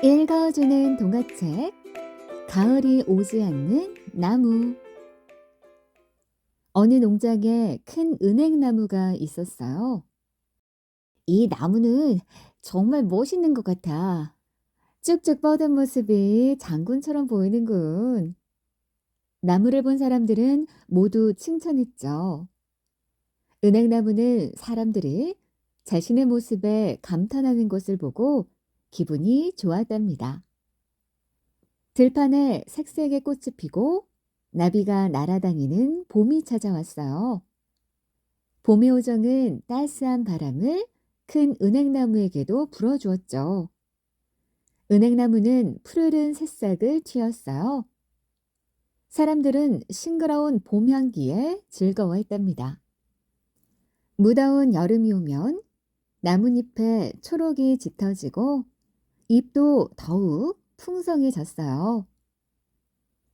읽어주는 동화책 가을이 오지 않는 나무. 어느 농장에 큰 은행나무가 있었어요. 이 나무는 정말 멋있는 것 같아. 쭉쭉 뻗은 모습이 장군처럼 보이는군. 나무를 본 사람들은 모두 칭찬했죠. 은행나무는 사람들이 자신의 모습에 감탄하는 것을 보고 기분이 좋았답니다. 들판에 색색의 꽃이 피고 나비가 날아다니는 봄이 찾아왔어요. 봄의 오정은 따스한 바람을 큰 은행나무에게도 불어주었죠. 은행나무는 푸르른 새싹을 틔웠어요. 사람들은 싱그러운 봄 향기에 즐거워했답니다. 무더운 여름이 오면 나뭇잎에 초록이 짙어지고 잎도 더욱 풍성해졌어요.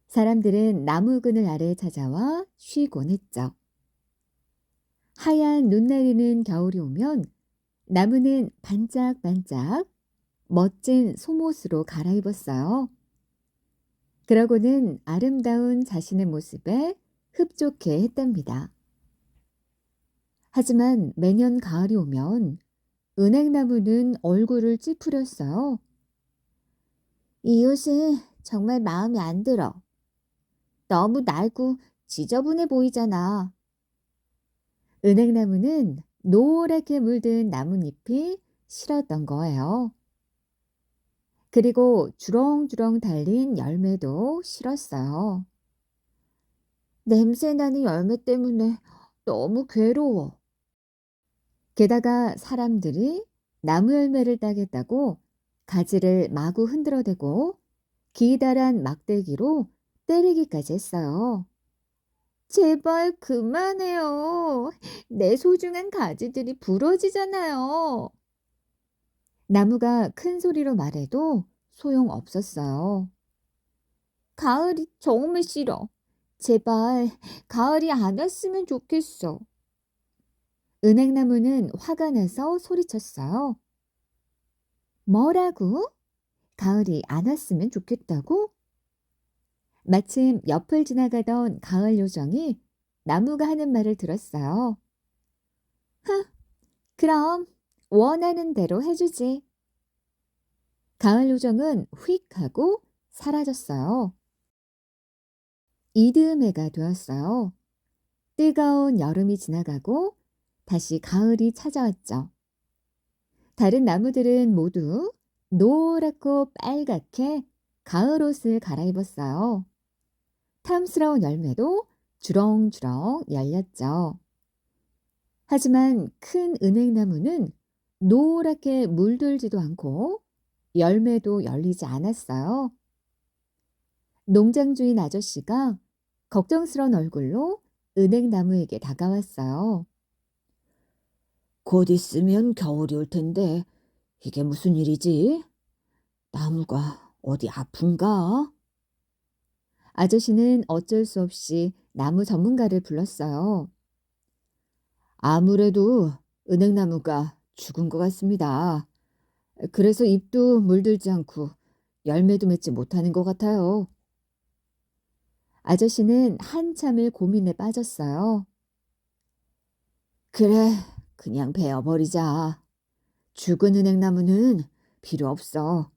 사람들은 나무 그늘 아래에 찾아와 쉬곤 했죠. 하얀 눈 내리는 겨울이 오면 나무는 반짝반짝 멋진 속옷으로 갈아입었어요. 그러고는 아름다운 자신의 모습에 흡족해 했답니다. 하지만 매년 가을이 오면 은행나무는 얼굴을 찌푸렸어요. 이 옷은 정말 마음에 안 들어. 너무 낡고 지저분해 보이잖아. 은행나무는 노랗게 물든 나뭇잎이 싫었던 거예요. 그리고 주렁주렁 달린 열매도 싫었어요. 냄새나는 열매 때문에 너무 괴로워. 게다가 사람들이 나무 열매를 따겠다고 가지를 마구 흔들어대고 기다란 막대기로 때리기까지 했어요. 제발 그만해요. 내 소중한 가지들이 부러지잖아요. 나무가 큰 소리로 말해도 소용없었어요. 가을이 정말 싫어. 제발 가을이 안 왔으면 좋겠어. 은행나무는 화가 나서 소리쳤어요. 뭐라고? 가을이 안 왔으면 좋겠다고? 마침 옆을 지나가던 가을 요정이 나무가 하는 말을 들었어요. 흥, 그럼 원하는 대로 해주지. 가을 요정은 휙 하고 사라졌어요. 이듬해가 되었어요. 뜨거운 여름이 지나가고 다시 가을이 찾아왔죠. 다른 나무들은 모두 노랗고 빨갛게 가을 옷을 갈아입었어요. 탐스러운 열매도 주렁주렁 열렸죠. 하지만 큰 은행나무는 노랗게 물들지도 않고 열매도 열리지 않았어요. 농장 주인 아저씨가 걱정스러운 얼굴로 은행나무에게 다가왔어요. 곧 있으면 겨울이 올 텐데 이게 무슨 일이지? 나무가 어디 아픈가? 아저씨는 어쩔 수 없이 나무 전문가를 불렀어요. 아무래도 은행나무가 죽은 것 같습니다. 그래서 잎도 물들지 않고 열매도 맺지 못하는 것 같아요. 아저씨는 한참을 고민에 빠졌어요. 그래, 그냥 베어버리자. 죽은 은행나무는 필요 없어.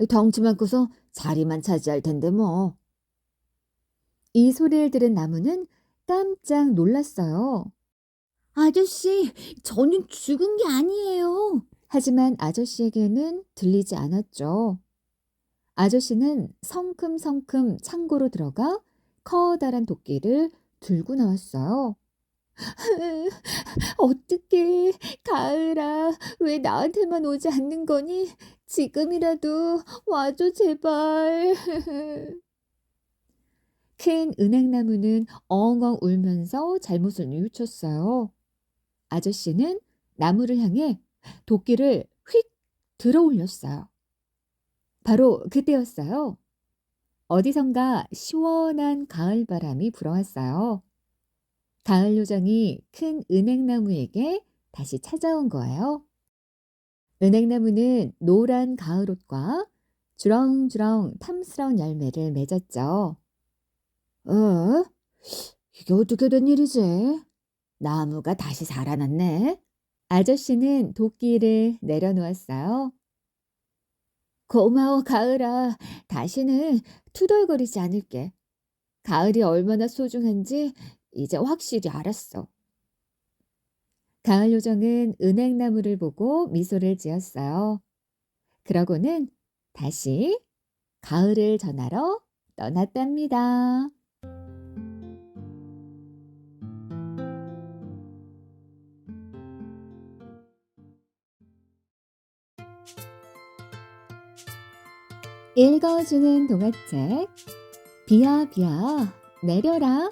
덩치만 커서 자리만 차지할 텐데 뭐. 이 소리를 들은 나무는 깜짝 놀랐어요. 아저씨, 저는 죽은 게 아니에요. 하지만 아저씨에게는 들리지 않았죠. 아저씨는 성큼성큼 창고로 들어가 커다란 도끼를 들고 나왔어요. 어떡해, 가을아, 왜 나한테만 오지 않는 거니? 지금이라도 와줘, 제발. 큰 은행나무는 엉엉 울면서 잘못을 뉘우쳤어요. 아저씨는 나무를 향해 도끼를 휙 들어 올렸어요. 바로 그때였어요. 어디선가 시원한 가을 바람이 불어왔어요. 가을 요정이 큰 은행나무에게 다시 찾아온 거예요. 은행나무는 노란 가을 옷과 주렁주렁 탐스러운 열매를 맺었죠. 어? 이게 어떻게 된 일이지? 나무가 다시 살아났네. 아저씨는 도끼를 내려놓았어요. 고마워, 가을아. 다시는 투덜거리지 않을게. 가을이 얼마나 소중한지 이제 확실히 알았어. 가을 요정은 은행나무를 보고 미소를 지었어요. 그러고는 다시 가을을 전하러 떠났답니다. 읽어주는 동화책 비야 비야 내려라.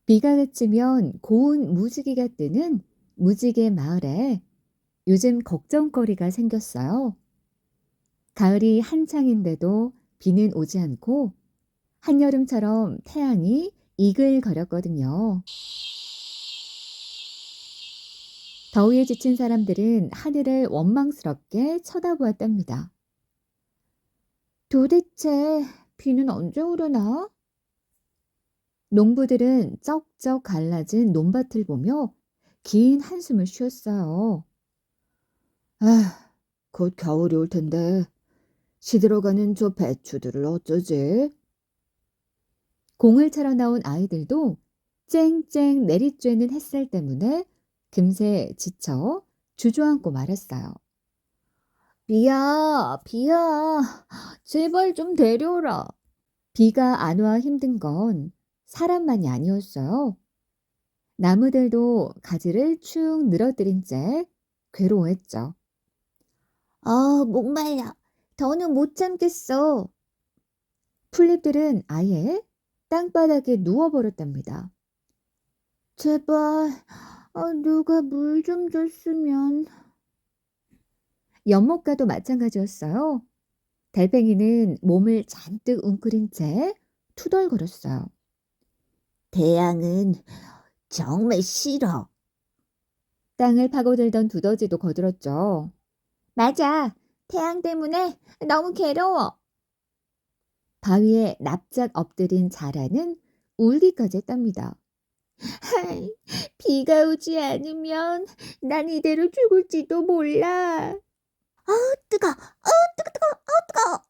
비가 그치면 고운 무지개가 뜨는 무지개 마을에 요즘 걱정거리가 생겼어요. 가을이 한창인데도 비는 오지 않고 한여름처럼 태양이 이글거렸거든요. 더위에 지친 사람들은 하늘을 원망스럽게 쳐다보았답니다. 도대체 비는 언제 오려나? 농부들은 쩍쩍 갈라진 논밭을 보며 긴 한숨을 쉬었어요. 아, 곧 겨울이 올 텐데 시들어가는 저 배추들을 어쩌지? 공을 차러 나온 아이들도 쨍쨍 내리쬐는 햇살 때문에 금세 지쳐 주저앉고 말았어요. 비야, 비야, 제발 좀 데려오라. 비가 안 와 힘든 건 사람만이 아니었어요. 나무들도 가지를 축 늘어뜨린 채 괴로워했죠. 아, 목말라. 더는 못 참겠어. 풀잎들은 아예 땅바닥에 누워버렸답니다. 제발, 누가 물 좀 줬으면. 연못가도 마찬가지였어요. 달팽이는 몸을 잔뜩 웅크린 채 투덜거렸어요. 태양은 정말 싫어. 땅을 파고들던 두더지도 거들었죠. 맞아. 태양 때문에 너무 괴로워. 바위에 납작 엎드린 자라는 울기까지 했답니다. 하이, 비가 오지 않으면 난 이대로 죽을지도 몰라. 뜨거, 뜨거, 뜨거, 뜨거.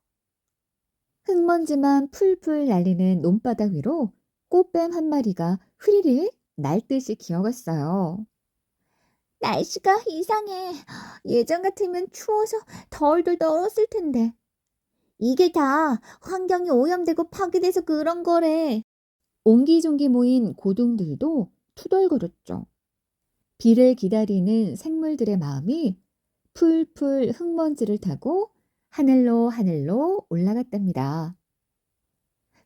흙먼지만 풀풀 날리는 논바닥 위로 꽃뱀 한 마리가 휘리릭 날듯이 기어갔어요. 날씨가 이상해. 예전 같으면 추워서 덜덜 얼었을 텐데. 이게 다 환경이 오염되고 파괴돼서 그런 거래. 옹기종기 모인 고둥들도 투덜거렸죠. 비를 기다리는 생물들의 마음이 풀풀 흙먼지를 타고 하늘로 하늘로 올라갔답니다.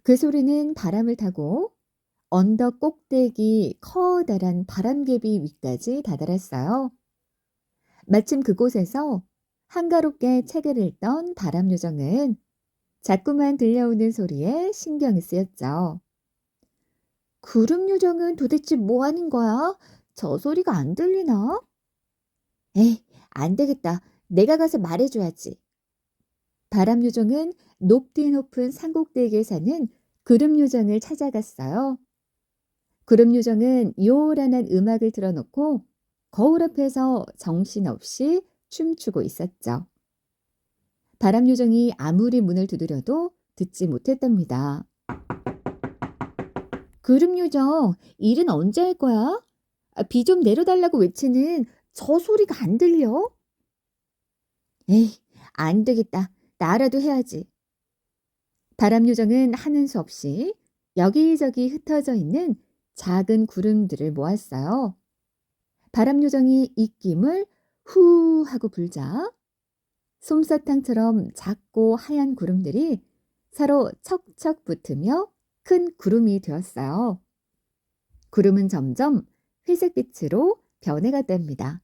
그 소리는 바람을 타고 언덕 꼭대기 커다란 바람개비 위까지 다다랐어요. 마침 그곳에서 한가롭게 책을 읽던 바람요정은 자꾸만 들려오는 소리에 신경이 쓰였죠. 구름요정은 도대체 뭐 하는 거야? 저 소리가 안 들리나? 에이, 안 되겠다. 내가 가서 말해줘야지. 바람요정은 높디 높은 산꼭대기에 사는 구름요정을 찾아갔어요. 구름요정은 요란한 음악을 틀어놓고 거울 앞에서 정신없이 춤추고 있었죠. 바람요정이 아무리 문을 두드려도 듣지 못했답니다. 구름요정, 일은 언제 할 거야? 비 좀 내려달라고 외치는 저 소리가 안 들려? 에이, 안 되겠다. 나라도 해야지. 바람요정은 하는 수 없이 여기저기 흩어져 있는 작은 구름들을 모았어요. 바람요정이 입김을 후 하고 불자 솜사탕처럼 작고 하얀 구름들이 서로 척척 붙으며 큰 구름이 되었어요. 구름은 점점 회색빛으로 변해갔답니다.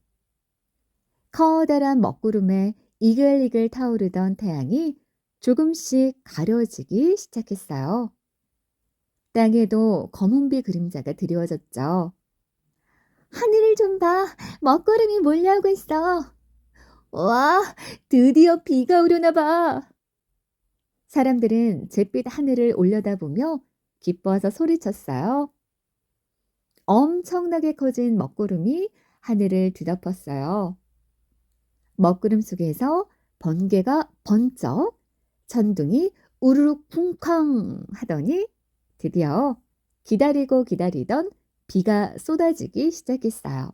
커다란 먹구름에 이글이글 타오르던 태양이 조금씩 가려지기 시작했어요. 땅에도 검은비 그림자가 드리워졌죠. 하늘을 좀 봐. 먹구름이 몰려오고 있어. 와, 드디어 비가 오려나 봐. 사람들은 잿빛 하늘을 올려다보며 기뻐서 소리쳤어요. 엄청나게 커진 먹구름이 하늘을 뒤덮었어요. 먹구름 속에서 번개가 번쩍, 천둥이 우르르 쿵쾅 하더니 드디어 기다리고 기다리던 비가 쏟아지기 시작했어요.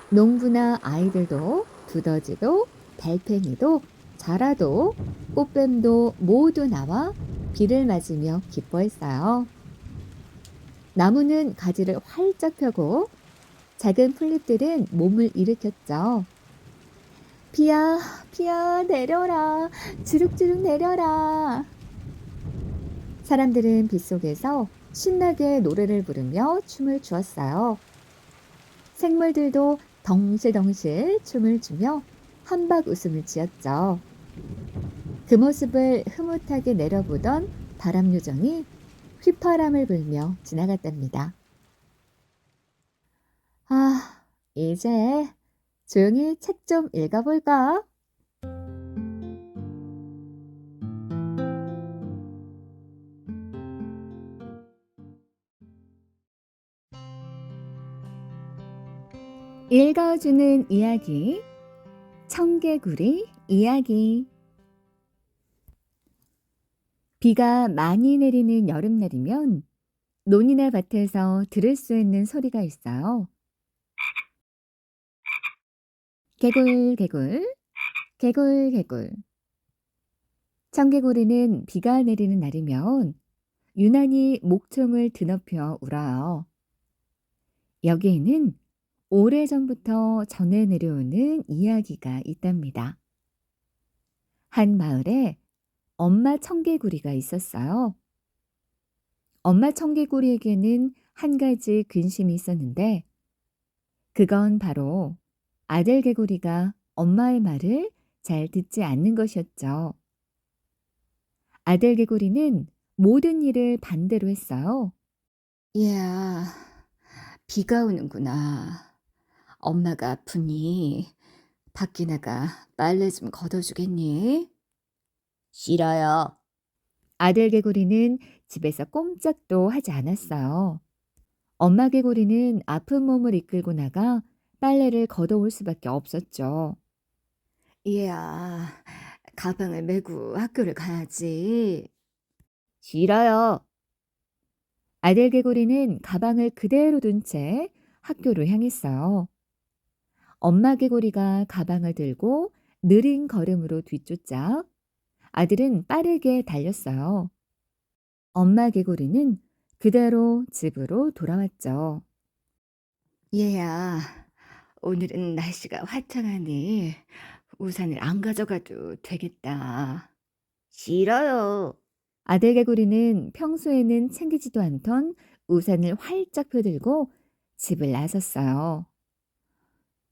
농부나 아이들도 두더지도 달팽이도 자라도 꽃뱀도 모두 나와 비를 맞으며 기뻐했어요. 나무는 가지를 활짝 펴고 작은 풀잎들은 몸을 일으켰죠. 비야, 비야, 내려라. 주룩주룩 내려라. 사람들은 빗속에서 신나게 노래를 부르며 춤을 추었어요. 생물들도 덩실덩실 춤을 추며 한박 웃음을 지었죠. 그 모습을 흐뭇하게 내려보던 바람 요정이 휘파람을 불며 지나갔답니다. 아, 이제 조용히 책 좀 읽어볼까? 읽어주는 이야기, 청개구리 이야기. 비가 많이 내리는 여름날이면 논이나 밭에서 들을 수 있는 소리가 있어요. 개굴, 개굴, 개굴, 개굴. 청개구리는 비가 내리는 날이면 유난히 목청을 드높여 울어요. 여기에는 오래전부터 전해 내려오는 이야기가 있답니다. 한 마을에 엄마 청개구리가 있었어요. 엄마 청개구리에게는 한 가지 근심이 있었는데 그건 바로 아들 개구리가 엄마의 말을 잘 듣지 않는 것이었죠. 아들 개구리는 모든 일을 반대로 했어요. 이야, 비가 오는구나. 엄마가 아프니 밖에 나가 빨래 좀 걷어주겠니? 싫어요. 아들 개구리는 집에서 꼼짝도 하지 않았어요. 엄마 개구리는 아픈 몸을 이끌고 나가 빨래를 걷어올 수밖에 없었죠. 이야, 가방을 메고 학교를 가야지. 싫어요. 아들 개구리는 가방을 그대로 둔 채 학교로 향했어요. 엄마 개구리가 가방을 들고 느린 걸음으로 뒤쫓자 아들은 빠르게 달렸어요. 엄마 개구리는 그대로 집으로 돌아왔죠. 얘야, 오늘은 날씨가 화창하니 우산을 안 가져가도 되겠다. 싫어요. 아들 개구리는 평소에는 챙기지도 않던 우산을 활짝 펴들고 집을 나섰어요.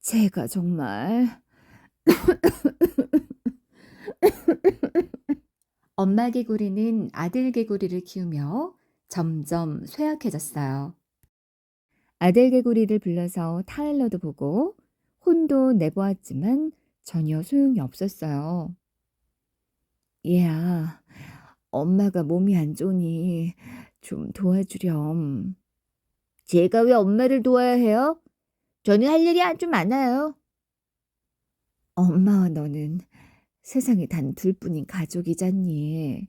제가 정말 엄마 개구리는 아들 개구리를 키우며 점점 쇠약해졌어요. 아들 개구리를 불러서 타일러도 보고 혼도 내보았지만 전혀 소용이 없었어요. 얘야, 엄마가 몸이 안 좋으니 좀 도와주렴. 제가 왜 엄마를 도와야 해요? 저는 할 일이 아주 많아요. 엄마와 너는 세상에 단 둘뿐인 가족이잖니.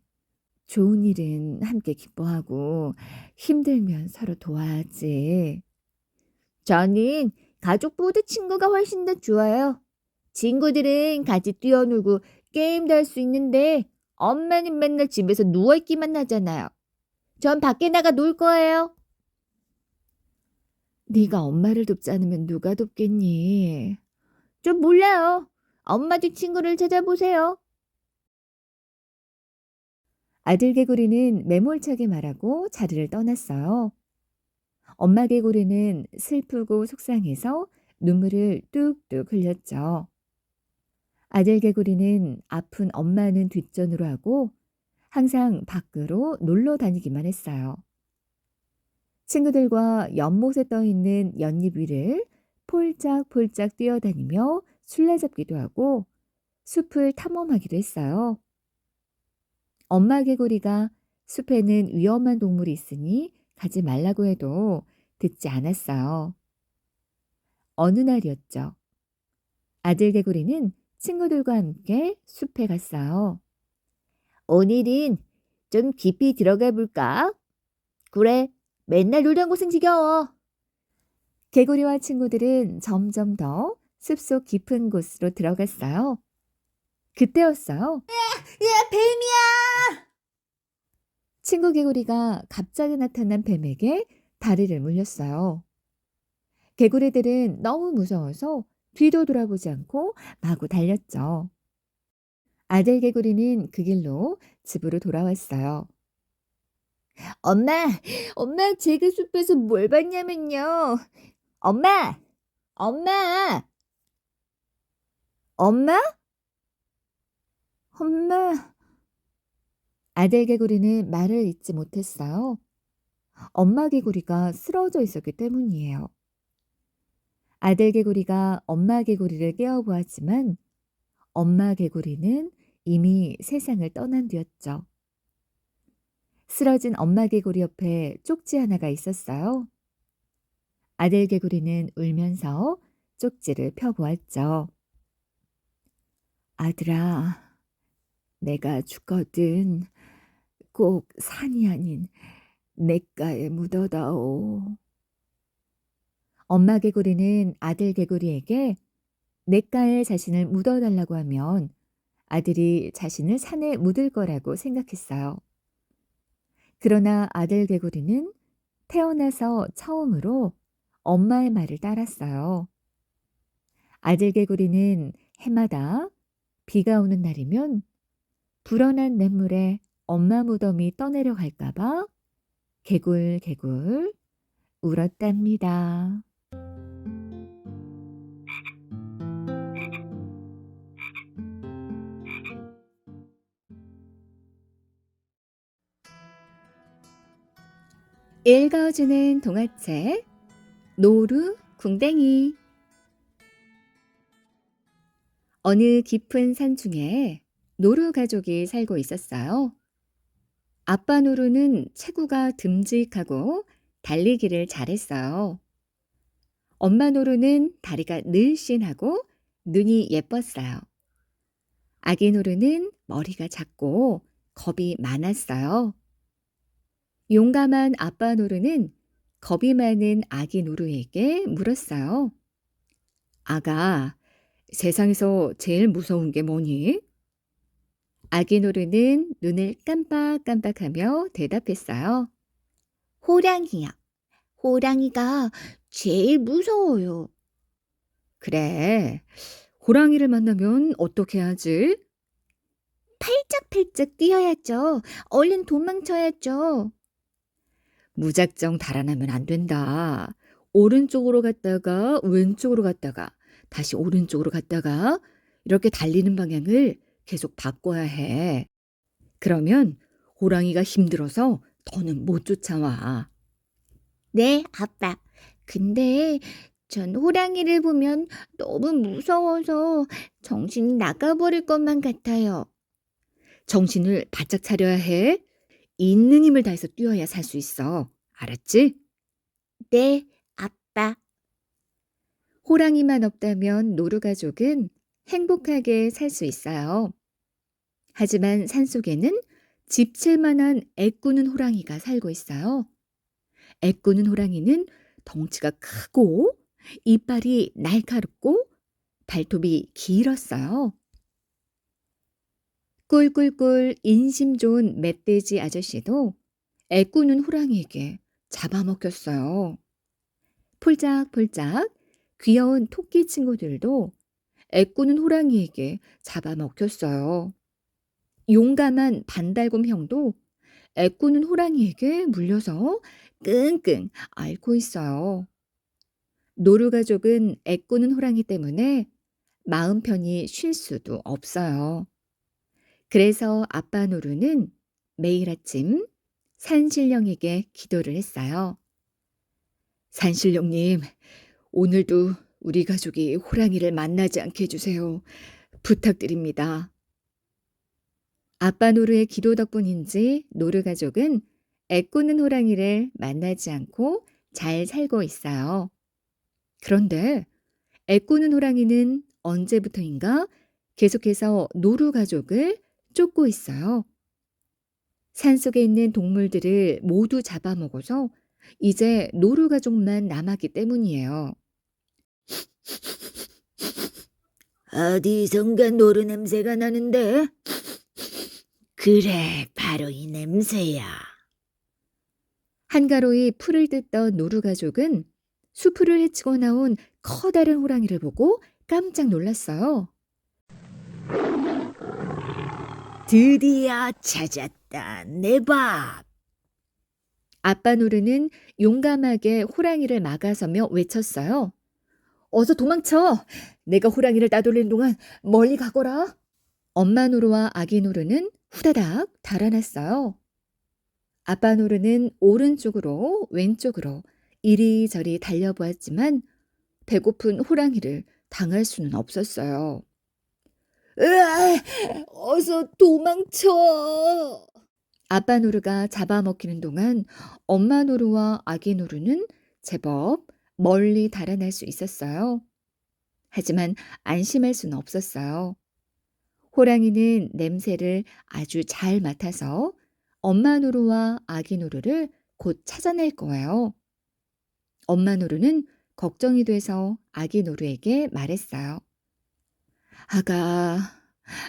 좋은 일은 함께 기뻐하고 힘들면 서로 도와야지. 저는 가족보다 친구가 훨씬 더 좋아요. 친구들은 같이 뛰어놀고 게임도 할 수 있는데 엄마는 맨날 집에서 누워있기만 하잖아요. 전 밖에 나가 놀 거예요. 네가 엄마를 돕지 않으면 누가 돕겠니? 좀 몰라요. 엄마도 친구를 찾아보세요. 아들 개구리는 매몰차게 말하고 자리를 떠났어요. 엄마 개구리는 슬프고 속상해서 눈물을 뚝뚝 흘렸죠. 아들 개구리는 아픈 엄마는 뒷전으로 하고 항상 밖으로 놀러 다니기만 했어요. 친구들과 연못에 떠 있는 연잎 위를 폴짝폴짝 뛰어다니며 술래잡기도 하고 숲을 탐험하기도 했어요. 엄마 개구리가 숲에는 위험한 동물이 있으니 가지 말라고 해도 듣지 않았어요. 어느 날이었죠. 아들 개구리는 친구들과 함께 숲에 갔어요. 오늘은 좀 깊이 들어가 볼까? 그래, 맨날 놀던 곳은 지겨워. 개구리와 친구들은 점점 더 숲속 깊은 곳으로 들어갔어요. 그때였어요. 야, 뱀이야! 친구 개구리가 갑자기 나타난 뱀에게 다리를 물렸어요. 개구리들은 너무 무서워서 뒤도 돌아보지 않고 마구 달렸죠. 아들 개구리는 그 길로 집으로 돌아왔어요. 엄마, 엄마, 제가 숲에서 뭘 봤냐면요. 엄마, 엄마, 엄마, 엄마. 아들 개구리는 말을 잇지 못했어요. 엄마 개구리가 쓰러져 있었기 때문이에요. 아들 개구리가 엄마 개구리를 깨워보았지만 엄마 개구리는 이미 세상을 떠난 뒤였죠. 쓰러진 엄마 개구리 옆에 쪽지 하나가 있었어요. 아들 개구리는 울면서 쪽지를 펴보았죠. 아들아, 내가 죽거든 꼭 산이 아닌 냇가에 묻어다오. 엄마 개구리는 아들 개구리에게 냇가에 자신을 묻어달라고 하면 아들이 자신을 산에 묻을 거라고 생각했어요. 그러나 아들 개구리는 태어나서 처음으로 엄마의 말을 따랐어요. 아들 개구리는 해마다 비가 오는 날이면 불어난 냇물에 엄마 무덤이 떠내려갈까 봐 개굴개굴 울었답니다. 읽어주는 동화책 노루 궁뎅이. 어느 깊은 산 중에 노루 가족이 살고 있었어요. 아빠 노루는 체구가 듬직하고 달리기를 잘했어요. 엄마 노루는 다리가 늘씬하고 눈이 예뻤어요. 아기 노루는 머리가 작고 겁이 많았어요. 용감한 아빠 노루는 겁이 많은 아기 노루에게 물었어요. 아가, 세상에서 제일 무서운 게 뭐니? 아기 노루는 눈을 깜빡깜빡하며 대답했어요. 호랑이야. 호랑이가 제일 무서워요. 그래, 호랑이를 만나면 어떻게 하지? 팔짝팔짝 뛰어야죠. 얼른 도망쳐야죠. 무작정 달아나면 안 된다. 오른쪽으로 갔다가 왼쪽으로 갔다가 다시 오른쪽으로 갔다가 이렇게 달리는 방향을 계속 바꿔야 해. 그러면 호랑이가 힘들어서 더는 못 쫓아와. 네, 아빠. 근데 전 호랑이를 보면 너무 무서워서 정신이 나가버릴 것만 같아요. 정신을 바짝 차려야 해. 있는 힘을 다해서 뛰어야 살 수 있어. 알았지? 네, 아빠. 호랑이만 없다면 노루 가족은 행복하게 살 수 있어요. 하지만 산속에는 집채만한 애꾸는 호랑이가 살고 있어요. 애꾸는 호랑이는 덩치가 크고 이빨이 날카롭고 발톱이 길었어요. 꿀꿀꿀 인심 좋은 멧돼지 아저씨도 애꾸는 호랑이에게 잡아먹혔어요. 폴짝폴짝 귀여운 토끼 친구들도 애꾸는 호랑이에게 잡아먹혔어요. 용감한 반달곰 형도 애꾸는 호랑이에게 물려서 끙끙 앓고 있어요. 노루 가족은 애꾸는 호랑이 때문에 마음 편히 쉴 수도 없어요. 그래서 아빠 노루는 매일 아침 산신령에게 기도를 했어요. 산신령님, 오늘도 우리 가족이 호랑이를 만나지 않게 해주세요. 부탁드립니다. 아빠 노루의 기도 덕분인지 노루 가족은 애꾸는 호랑이를 만나지 않고 잘 살고 있어요. 그런데 애꾸는 호랑이는 언제부터인가 계속해서 노루 가족을 쫓고 있어요. 산속에 있는 동물들을 모두 잡아먹어서 이제 노루 가족만 남았기 때문이에요. 어디선가 노루 냄새가 나는데? 그래, 바로 이 냄새야. 한가로이 풀을 뜯던 노루 가족은 수풀을 헤치고 나온 커다란 호랑이를 보고 깜짝 놀랐어요. 드디어 찾았다, 내 밥. 아빠 노루는 용감하게 호랑이를 막아서며 외쳤어요. 어서 도망쳐! 내가 호랑이를 따돌리는 동안 멀리 가거라! 엄마 노루와 아기 노루는 후다닥 달아났어요. 아빠 노루는 오른쪽으로 왼쪽으로 이리저리 달려보았지만 배고픈 호랑이를 당할 수는 없었어요. 으아, 어서 도망쳐. 아빠 노루가 잡아먹히는 동안 엄마 노루와 아기 노루는 제법 멀리 달아날 수 있었어요. 하지만 안심할 수는 없었어요. 호랑이는 냄새를 아주 잘 맡아서 엄마 노루와 아기 노루를 곧 찾아낼 거예요. 엄마 노루는 걱정이 돼서 아기 노루에게 말했어요. 아가,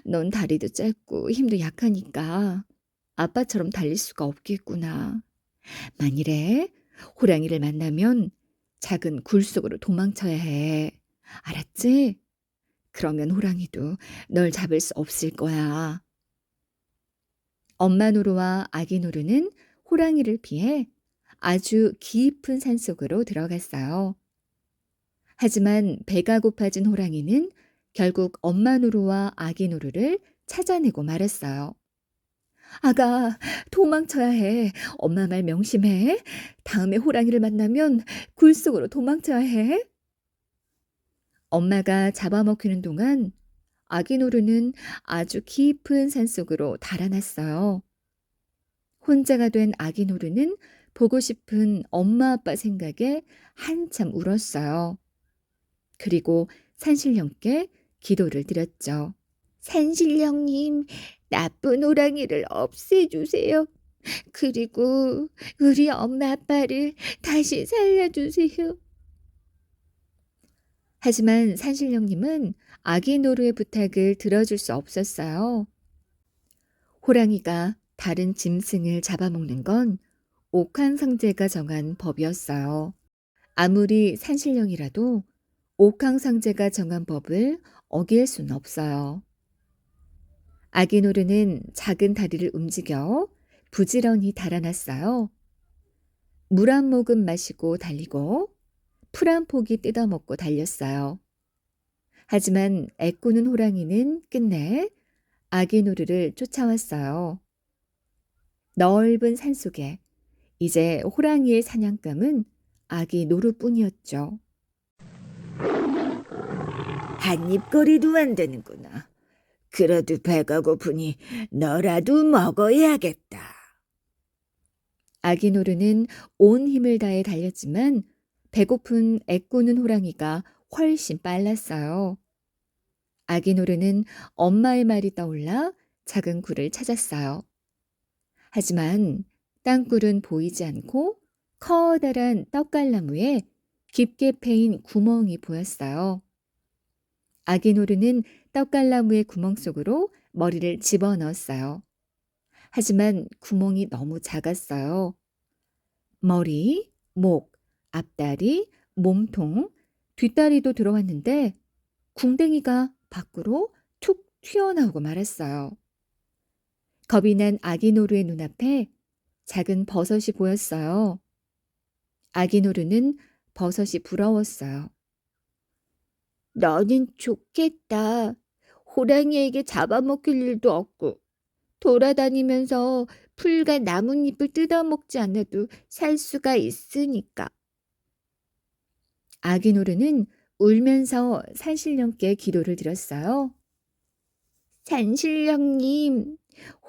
넌 다리도 짧고 힘도 약하니까 아빠처럼 달릴 수가 없겠구나. 만일에 호랑이를 만나면 작은 굴 속으로 도망쳐야 해. 알았지? 그러면 호랑이도 널 잡을 수 없을 거야. 엄마 노루와 아기 노루는 호랑이를 피해 아주 깊은 산속으로 들어갔어요. 하지만 배가 고파진 호랑이는 결국 엄마 노루와 아기 노루를 찾아내고 말았어요. 아가, 도망쳐야 해. 엄마 말 명심해. 다음에 호랑이를 만나면 굴 속으로 도망쳐야 해. 엄마가 잡아먹히는 동안 아기 노루는 아주 깊은 산속으로 달아났어요. 혼자가 된 아기 노루는 보고 싶은 엄마 아빠 생각에 한참 울었어요. 그리고 산신령께 기도를 드렸죠. 산신령님, 나쁜 호랑이를 없애주세요. 그리고 우리 엄마 아빠를 다시 살려주세요. 하지만 산신령님은 아기 노루의 부탁을 들어줄 수 없었어요. 호랑이가 다른 짐승을 잡아먹는 건 옥황상제가 정한 법이었어요. 아무리 산신령이라도 옥황상제가 정한 법을 어길 수는 없어요. 아기 노루는 작은 다리를 움직여 부지런히 달아났어요. 물 한 모금 마시고 달리고 풀 한 포기 뜯어먹고 달렸어요. 하지만 애꾸는 호랑이는 끝내 아기 노루를 쫓아왔어요. 넓은 산속에 이제 호랑이의 사냥감은 아기 노루뿐이었죠. 한 입거리도 안 되는구나. 그래도 배가 고프니 너라도 먹어야겠다. 아기 노루는 온 힘을 다해 달렸지만 배고픈 애꾸는 호랑이가 훨씬 빨랐어요. 아기 노루는 엄마의 말이 떠올라 작은 굴을 찾았어요. 하지만 땅굴은 보이지 않고 커다란 떡갈나무에 깊게 패인 구멍이 보였어요. 아기 노루는 떡갈나무의 구멍 속으로 머리를 집어넣었어요. 하지만 구멍이 너무 작았어요. 머리, 목, 앞다리, 몸통, 뒷다리도 들어왔는데 궁뎅이가 밖으로 툭 튀어나오고 말았어요. 겁이 난 아기 노루의 눈앞에 작은 버섯이 보였어요. 아기 노루는 버섯이 부러웠어요. 너는 좋겠다. 호랑이에게 잡아먹힐 일도 없고 돌아다니면서 풀과 나뭇잎을 뜯어먹지 않아도 살 수가 있으니까. 아기 노루는 울면서 산신령께 기도를 드렸어요. 산신령님,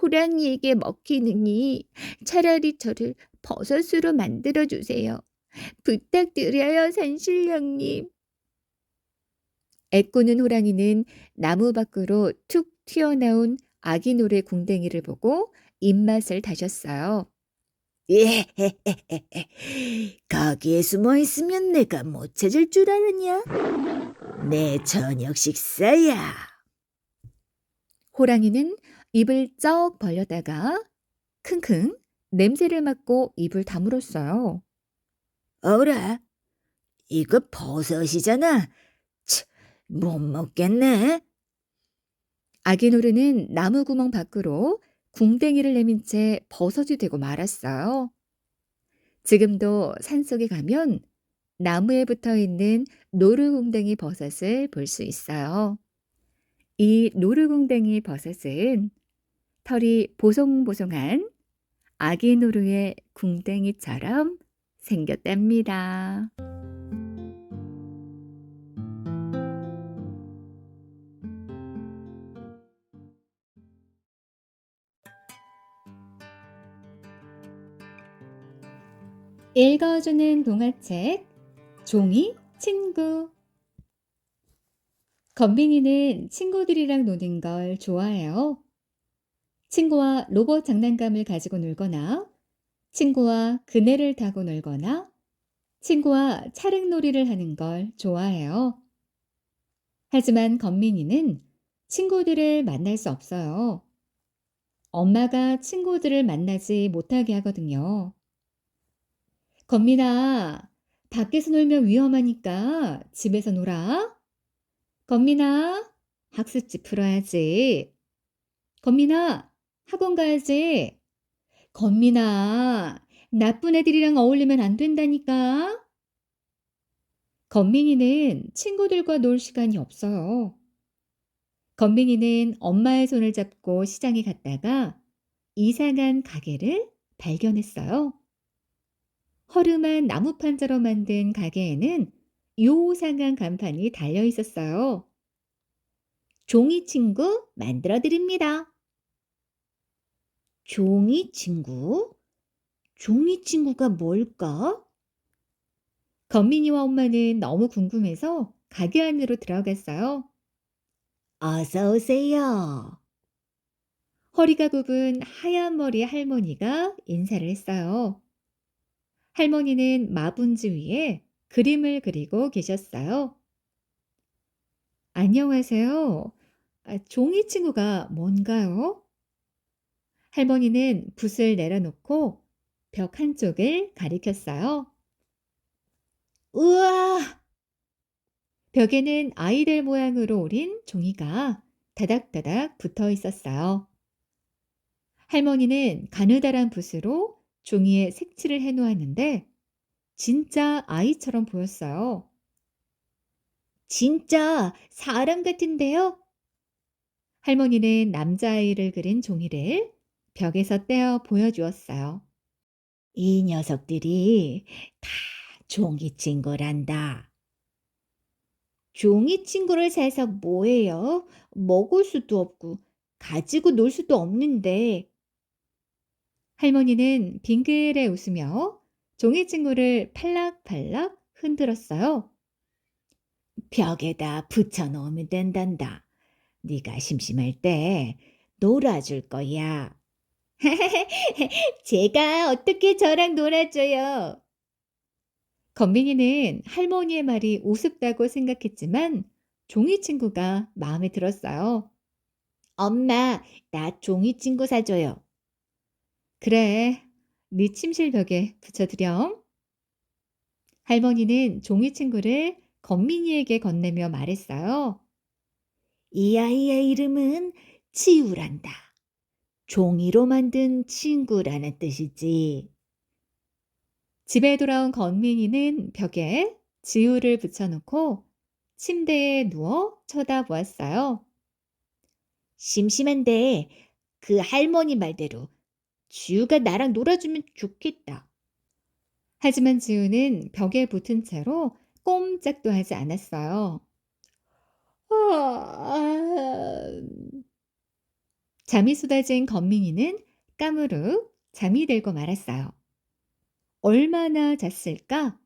호랑이에게 먹히느니 차라리 저를 버섯으로 만들어 주세요. 부탁드려요, 산신령님. 애꾸는 호랑이는 나무 밖으로 툭 튀어나온 아기 노래 궁뎅이를 보고 입맛을 다셨어요. 예, 거기에 숨어 있으면 내가 못 찾을 줄 아느냐? 내 저녁 식사야. 호랑이는 입을 쩍 벌렸다가 킁킁 냄새를 맡고 입을 다물었어요. 어라, 이거 버섯이잖아. 치, 못 먹겠네. 아기 노루는 나무 구멍 밖으로 궁뎅이를 내민 채 버섯이 되고 말았어요. 지금도 산속에 가면 나무에 붙어 있는 노루궁뎅이 버섯을 볼 수 있어요. 이 노루궁뎅이 버섯은 털이 보송보송한 아기 노루의 궁뎅이처럼 생겼답니다. 읽어주는 동화책 종이 친구. 건빈이는 친구들이랑 노는 걸 좋아해요. 친구와 로봇 장난감을 가지고 놀거나, 친구와 그네를 타고 놀거나, 친구와 차량놀이를 하는 걸 좋아해요. 하지만 건민이는 친구들을 만날 수 없어요. 엄마가 친구들을 만나지 못하게 하거든요. 건민아, 밖에서 놀면 위험하니까 집에서 놀아. 건민아, 학습지 풀어야지. 건민아, 학원 가야지. 건민아, 나쁜 애들이랑 어울리면 안 된다니까. 건민이는 친구들과 놀 시간이 없어요. 건민이는 엄마의 손을 잡고 시장에 갔다가 이상한 가게를 발견했어요. 허름한 나무판자로 만든 가게에는 요상한 간판이 달려 있었어요. 종이 친구 만들어 드립니다. 종이 친구? 종이 친구가 뭘까? 건민이와 엄마는 너무 궁금해서 가게 안으로 들어갔어요. 어서 오세요. 허리가 굽은 하얀 머리 할머니가 인사를 했어요. 할머니는 마분지 위에 그림을 그리고 계셨어요. 안녕하세요. 종이 친구가 뭔가요? 할머니는 붓을 내려놓고 벽 한쪽을 가리켰어요. 우와! 벽에는 아이들 모양으로 오린 종이가 다닥다닥 붙어 있었어요. 할머니는 가느다란 붓으로 종이에 색칠을 해 놓았는데 진짜 아이처럼 보였어요. 진짜 사람 같은데요? 할머니는 남자아이를 그린 종이를 벽에서 떼어 보여주었어요. 이 녀석들이 다 종이 친구란다. 종이 친구를 사서 뭐해요? 먹을 수도 없고 가지고 놀 수도 없는데. 할머니는 빙그레 웃으며 종이 친구를 팔락팔락 흔들었어요. 벽에다 붙여 놓으면 된단다. 네가 심심할 때 놀아줄 거야. 제가 어떻게 저랑 놀아줘요? 건빈이는 할머니의 말이 우습다고 생각했지만 종이 친구가 마음에 들었어요. 엄마, 나 종이 친구 사줘요. 그래, 네 침실 벽에 붙여드렴. 할머니는 종이 친구를 건민이에게 건네며 말했어요. 이 아이의 이름은 지우란다. 종이로 만든 친구라는 뜻이지. 집에 돌아온 건민이는 벽에 지우를 붙여놓고 침대에 누워 쳐다보았어요. 심심한데 그 할머니 말대로 지우가 나랑 놀아주면 좋겠다. 하지만 지우는 벽에 붙은 채로 꼼짝도 하지 않았어요. 아. 잠이 쏟아진 건민이는 까무룩 잠이 들고 말았어요. 얼마나 잤을까?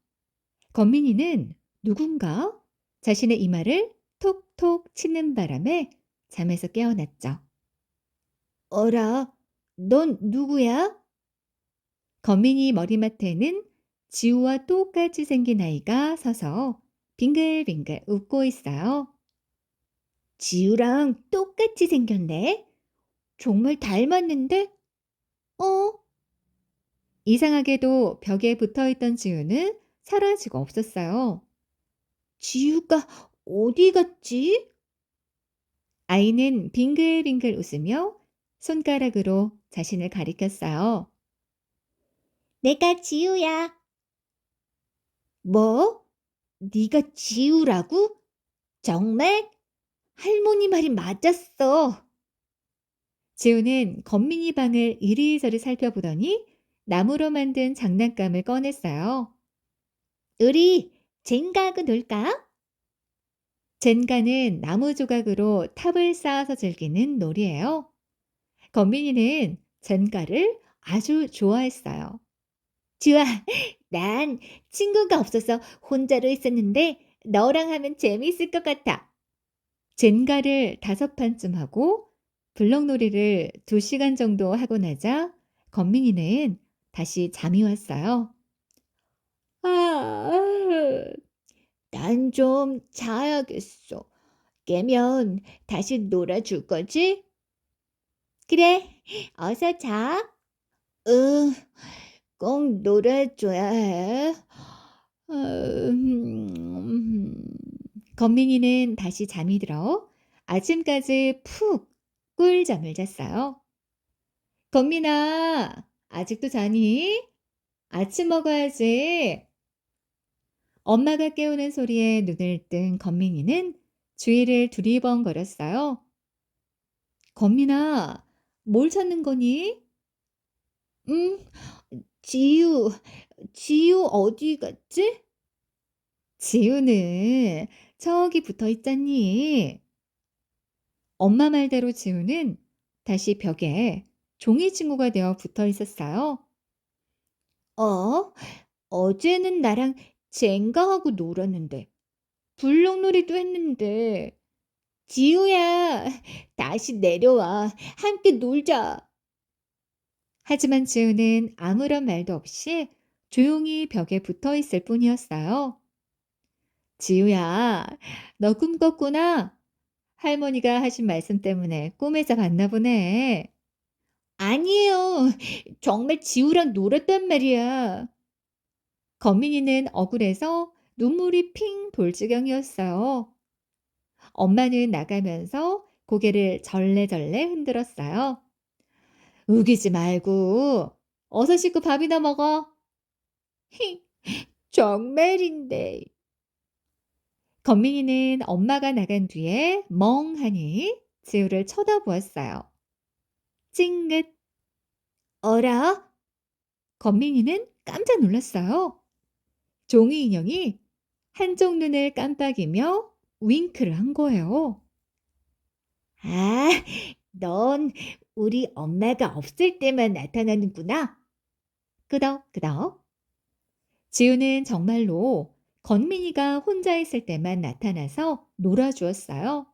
건민이는 누군가 자신의 이마를 톡톡 치는 바람에 잠에서 깨어났죠. 어라, 넌 누구야? 건민이 머리맡에는 지우와 똑같이 생긴 아이가 서서 빙글빙글 웃고 있어요. 지우랑 똑같이 생겼네. 정말 닮았는데? 어? 이상하게도 벽에 붙어 있던 지우는 사라지고 없었어요. 지우가 어디 갔지? 아이는 빙글빙글 웃으며 손가락으로 자신을 가리켰어요. 내가 지우야. 뭐? 네가 지우라고? 정말? 할머니 말이 맞았어. 지우는 건민이 방을 이리저리 살펴보더니 나무로 만든 장난감을 꺼냈어요. 우리 젠가하고 놀까? 젠가는 나무 조각으로 탑을 쌓아서 즐기는 놀이예요. 건민이는 젠가를 아주 좋아했어요. 좋아, 난 친구가 없어서 혼자로 있었는데 너랑 하면 재미있을 것 같아. 젠가를 5판쯤 하고 블럭놀이를 2시간 정도 하고 나자 건민이는 다시 잠이 왔어요. 난 좀 자야겠어. 깨면 다시 놀아줄 거지? 그래, 어서 자. 응, 꼭 놀아줘야 해. 음. 건민이는 다시 잠이 들어 아침까지 푹 꿀잠을 잤어요. 건민아, 아직도 자니? 아침 먹어야지. 엄마가 깨우는 소리에 눈을 뜬 건민이는 주위를 두리번거렸어요. 건민아, 뭘 찾는 거니? 음, 지우, 지우 어디 갔지? 지우는 저기 붙어 있잖니. 엄마 말대로 지우는 다시 벽에 종이 친구가 되어 붙어 있었어요. 어? 어제는 나랑 젠가하고 놀았는데, 블록놀이도 했는데, 지우야, 다시 내려와. 함께 놀자. 하지만 지우는 아무런 말도 없이 조용히 벽에 붙어 있을 뿐이었어요. 지우야, 너 꿈 꿨구나. 할머니가 하신 말씀 때문에 꿈에서 봤나 보네. 아니에요. 정말 지우랑 놀았단 말이야. 건민이는 억울해서 눈물이 핑 돌 지경이었어요. 엄마는 나가면서 고개를 절레절레 흔들었어요. 우기지 말고 어서 씻고 밥이나 먹어. 히, 정말인데. 건민이는 엄마가 나간 뒤에 멍하니 지우를 쳐다보았어요. 찡긋. 어라? 건민이는 깜짝 놀랐어요. 종이 인형이 한쪽 눈을 깜빡이며 윙크를 한 거예요. 아, 넌 우리 엄마가 없을 때만 나타나는구나. 끄덕끄덕. 지우는 정말로 건민이가 혼자 있을 때만 나타나서 놀아주었어요.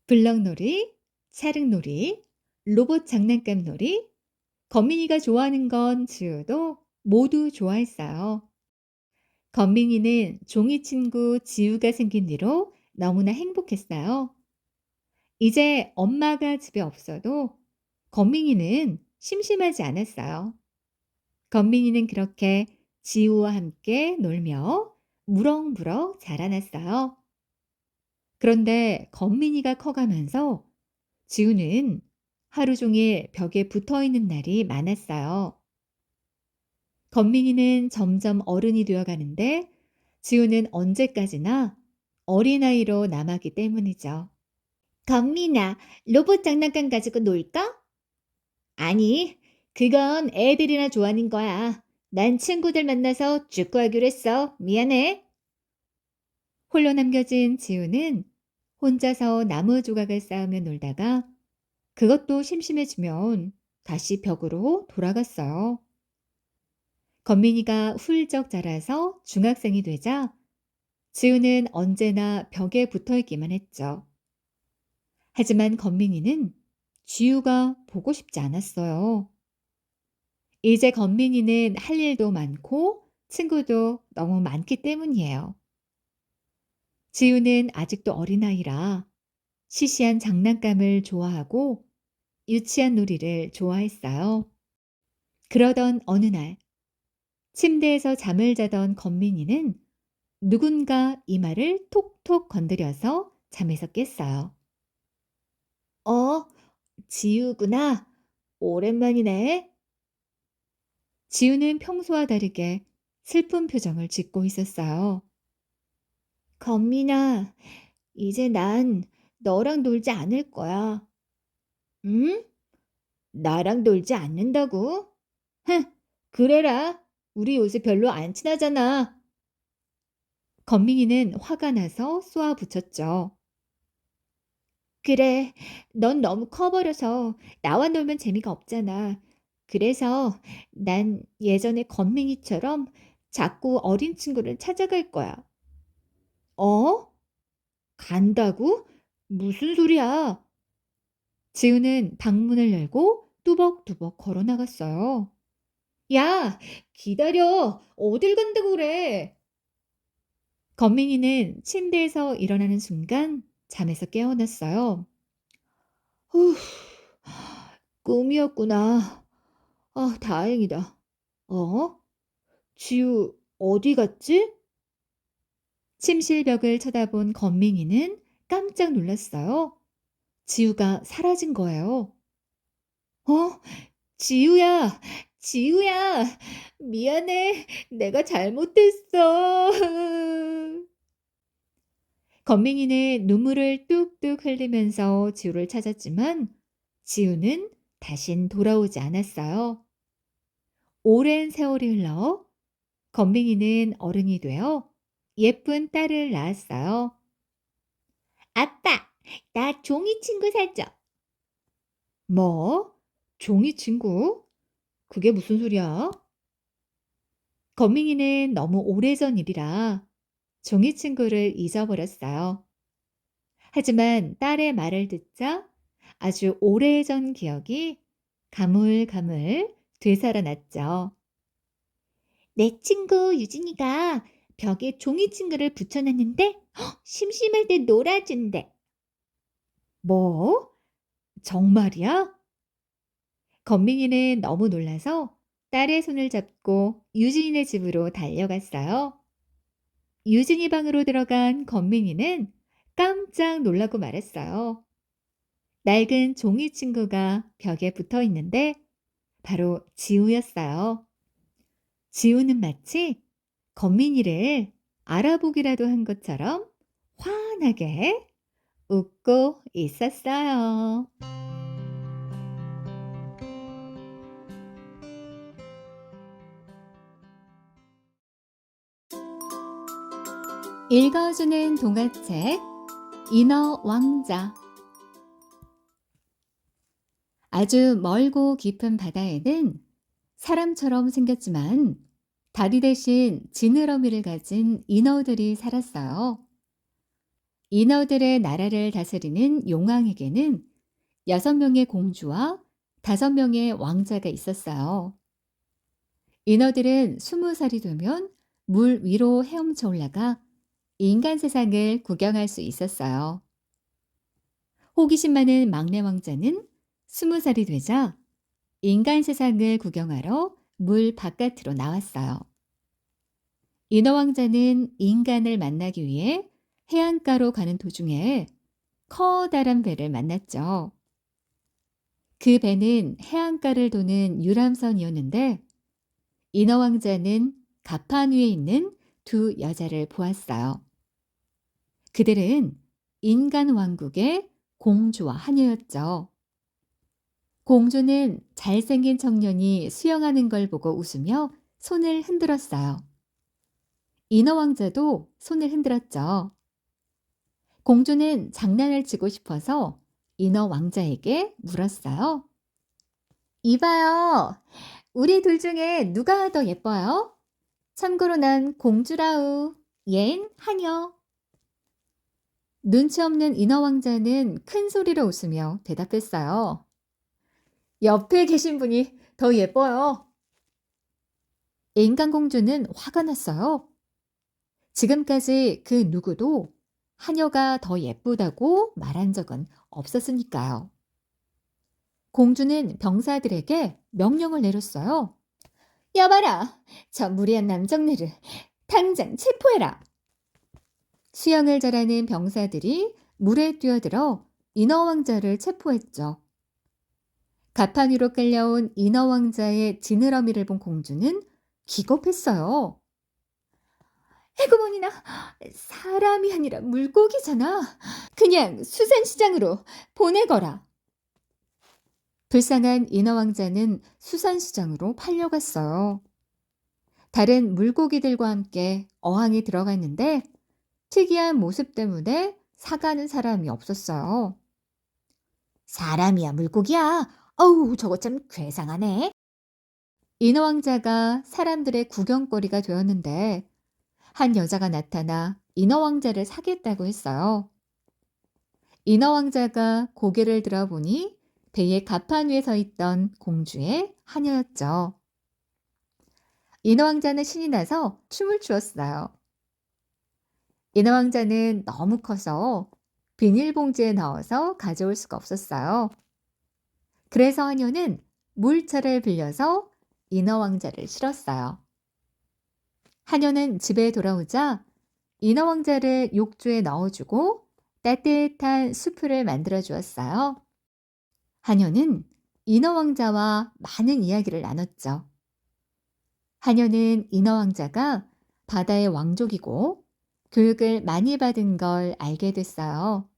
블럭놀이, 샤륵놀이, 로봇 장난감 놀이, 건민이가 좋아하는 건 지우도 모두 좋아했어요. 건민이는 종이 친구 지우가 생긴 뒤로 너무나 행복했어요. 이제 엄마가 집에 없어도 건민이는 심심하지 않았어요. 건민이는 그렇게 지우와 함께 놀며 무럭무럭 자라났어요. 그런데 건민이가 커가면서 지우는 하루 종일 벽에 붙어 있는 날이 많았어요. 건민이는 점점 어른이 되어 가는데 지우는 언제까지나 어린아이로 남았기 때문이죠. 건민아, 로봇 장난감 가지고 놀까? 아니, 그건 애들이나 좋아하는 거야. 난 친구들 만나서 축구하기로 했어. 미안해. 홀로 남겨진 지우는 혼자서 나무 조각을 쌓으며 놀다가 그것도 심심해지면 다시 벽으로 돌아갔어요. 건민이가 훌쩍 자라서 중학생이 되자 지우는 언제나 벽에 붙어 있기만 했죠. 하지만 건민이는 지우가 보고 싶지 않았어요. 이제 건민이는 할 일도 많고 친구도 너무 많기 때문이에요. 지우는 아직도 어린아이라 시시한 장난감을 좋아하고 유치한 놀이를 좋아했어요. 그러던 어느 날 침대에서 잠을 자던 건민이는 누군가 이마를 톡톡 건드려서 잠에서 깼어요. 어, 지우구나. 오랜만이네. 지우는 평소와 다르게 슬픈 표정을 짓고 있었어요. 건민아, 이제 난 너랑 놀지 않을 거야. 응? 나랑 놀지 않는다고? 흥, 그래라. 우리 요새 별로 안 친하잖아. 건민이는 화가 나서 쏘아붙였죠. 그래, 넌 너무 커버려서 나와 놀면 재미가 없잖아. 그래서 난 예전에 건민이처럼 자꾸 어린 친구를 찾아갈 거야. 어? 간다고? 무슨 소리야? 지우는 방문을 열고 뚜벅뚜벅 걸어 나갔어요. 야, 기다려. 어딜 간다고 그래? 건민이는 침대에서 일어나는 순간 잠에서 깨어났어요. 후, 꿈이었구나. 아, 다행이다. 어? 지우 어디 갔지? 침실벽을 쳐다본 건민이는 깜짝 놀랐어요. 지우가 사라진 거예요. 어? 지우야, 지우야, 미안해. 내가 잘못했어. 건민이는 눈물을 뚝뚝 흘리면서 지우를 찾았지만 지우는 다신 돌아오지 않았어요. 오랜 세월이 흘러 건민이는 어른이 되어 예쁜 딸을 낳았어요. 아빠, 나 종이 친구 사줘. 뭐? 종이 친구? 그게 무슨 소리야? 건민이는 너무 오래전 일이라 종이 친구를 잊어버렸어요. 하지만 딸의 말을 듣자 아주 오래전 기억이 가물가물 되살아났죠. 내 친구 유진이가 벽에 종이 친구를 붙여놨는데 심심할 때 놀아준대. 뭐? 정말이야? 건민이는 너무 놀라서 딸의 손을 잡고 유진이네 집으로 달려갔어요. 유진이 방으로 들어간 건민이는 깜짝 놀라고 말했어요. 낡은 종이 친구가 벽에 붙어 있는데 바로 지우였어요. 지우는 마치 건민이를 알아보기라도 한 것처럼 환하게 웃고 있었어요. 읽어주는 동화책 인어 왕자. 아주 멀고 깊은 바다에는 사람처럼 생겼지만 다리 대신 지느러미를 가진 인어들이 살았어요. 인어들의 나라를 다스리는 용왕에게는 6명의 공주와 5명의 왕자가 있었어요. 인어들은 20살이 되면 물 위로 헤엄쳐 올라가 인간 세상을 구경할 수 있었어요. 호기심 많은 막내 왕자는 20살이 되자 인간 세상을 구경하러 물 바깥으로 나왔어요. 인어 왕자는 인간을 만나기 위해 해안가로 가는 도중에 커다란 배를 만났죠. 그 배는 해안가를 도는 유람선이었는데 인어 왕자는 갑판 위에 있는 두 여자를 보았어요. 그들은 인간 왕국의 공주와 하녀였죠. 공주는 잘생긴 청년이 수영하는 걸 보고 웃으며 손을 흔들었어요. 인어 왕자도 손을 흔들었죠. 공주는 장난을 치고 싶어서 인어 왕자에게 물었어요. 이봐요. 우리 둘 중에 누가 더 예뻐요? 참고로 난 공주라우. 얜 하녀. 눈치 없는 인어 왕자는 큰 소리로 웃으며 대답했어요. 옆에 계신 분이 더 예뻐요. 인간공주는 화가 났어요. 지금까지 그 누구도 하녀가 더 예쁘다고 말한 적은 없었으니까요. 공주는 병사들에게 명령을 내렸어요. 여봐라, 저 무리한 남정네를 당장 체포해라. 수영을 잘하는 병사들이 물에 뛰어들어 인어 왕자를 체포했죠. 가판 위로 끌려온 인어 왕자의 지느러미를 본 공주는 기겁했어요. 해고머니나 사람이 아니라 물고기잖아. 그냥 수산시장으로 보내거라. 불쌍한 인어 왕자는 수산시장으로 팔려갔어요. 다른 물고기들과 함께 어항에 들어갔는데 특이한 모습 때문에 사가는 사람이 없었어요. 사람이야, 물고기야. 어우, 저거 참 괴상하네. 인어 왕자가 사람들의 구경거리가 되었는데 한 여자가 나타나 인어 왕자를 사겠다고 했어요. 인어 왕자가 고개를 들어보니 배의 가판 위에 서 있던 공주의 하녀였죠. 인어 왕자는 신이 나서 춤을 추었어요. 인어 왕자는 너무 커서 비닐봉지에 넣어서 가져올 수가 없었어요. 그래서 하녀는 물차를 빌려서 인어 왕자를 실었어요. 하녀는 집에 돌아오자 인어 왕자를 욕조에 넣어주고 따뜻한 수프를 만들어 주었어요. 하녀는 인어 왕자와 많은 이야기를 나눴죠. 하녀는 인어 왕자가 바다의 왕족이고 교육을 많이 받은 걸 알게 됐어요.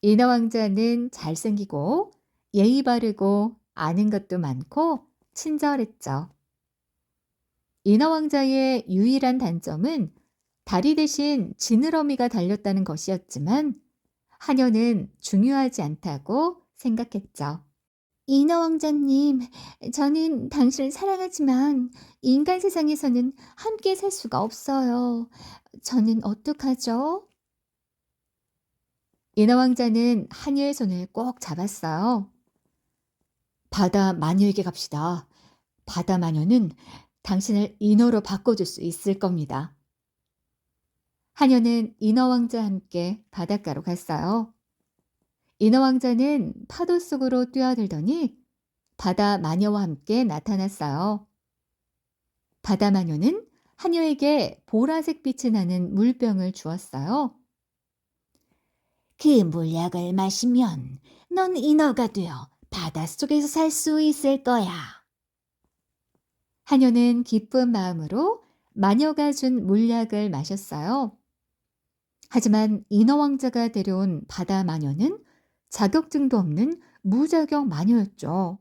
인어 왕자는 잘생기고 예의 바르고 아는 것도 많고 친절했죠. 인어 왕자의 유일한 단점은 다리 대신 지느러미가 달렸다는 것이었지만 하녀는 중요하지 않다고 생각했죠. 인어 왕자님, 저는 당신을 사랑하지만 인간 세상에서는 함께 살 수가 없어요. 저는 어떡하죠? 인어 왕자는 하녀의 손을 꼭 잡았어요. 바다 마녀에게 갑시다. 바다 마녀는 당신을 인어로 바꿔줄 수 있을 겁니다. 하녀는 인어 왕자와 함께 바닷가로 갔어요. 인어 왕자는 파도 속으로 뛰어들더니 바다 마녀와 함께 나타났어요. 바다 마녀는 하녀에게 보라색 빛이 나는 물병을 주었어요. 그 물약을 마시면 넌 인어가 되어 바닷속에서 살 수 있을 거야. 하녀는 기쁜 마음으로 마녀가 준 물약을 마셨어요. 하지만 인어 왕자가 데려온 바다 마녀는 자격증도 없는 무자격 마녀였죠.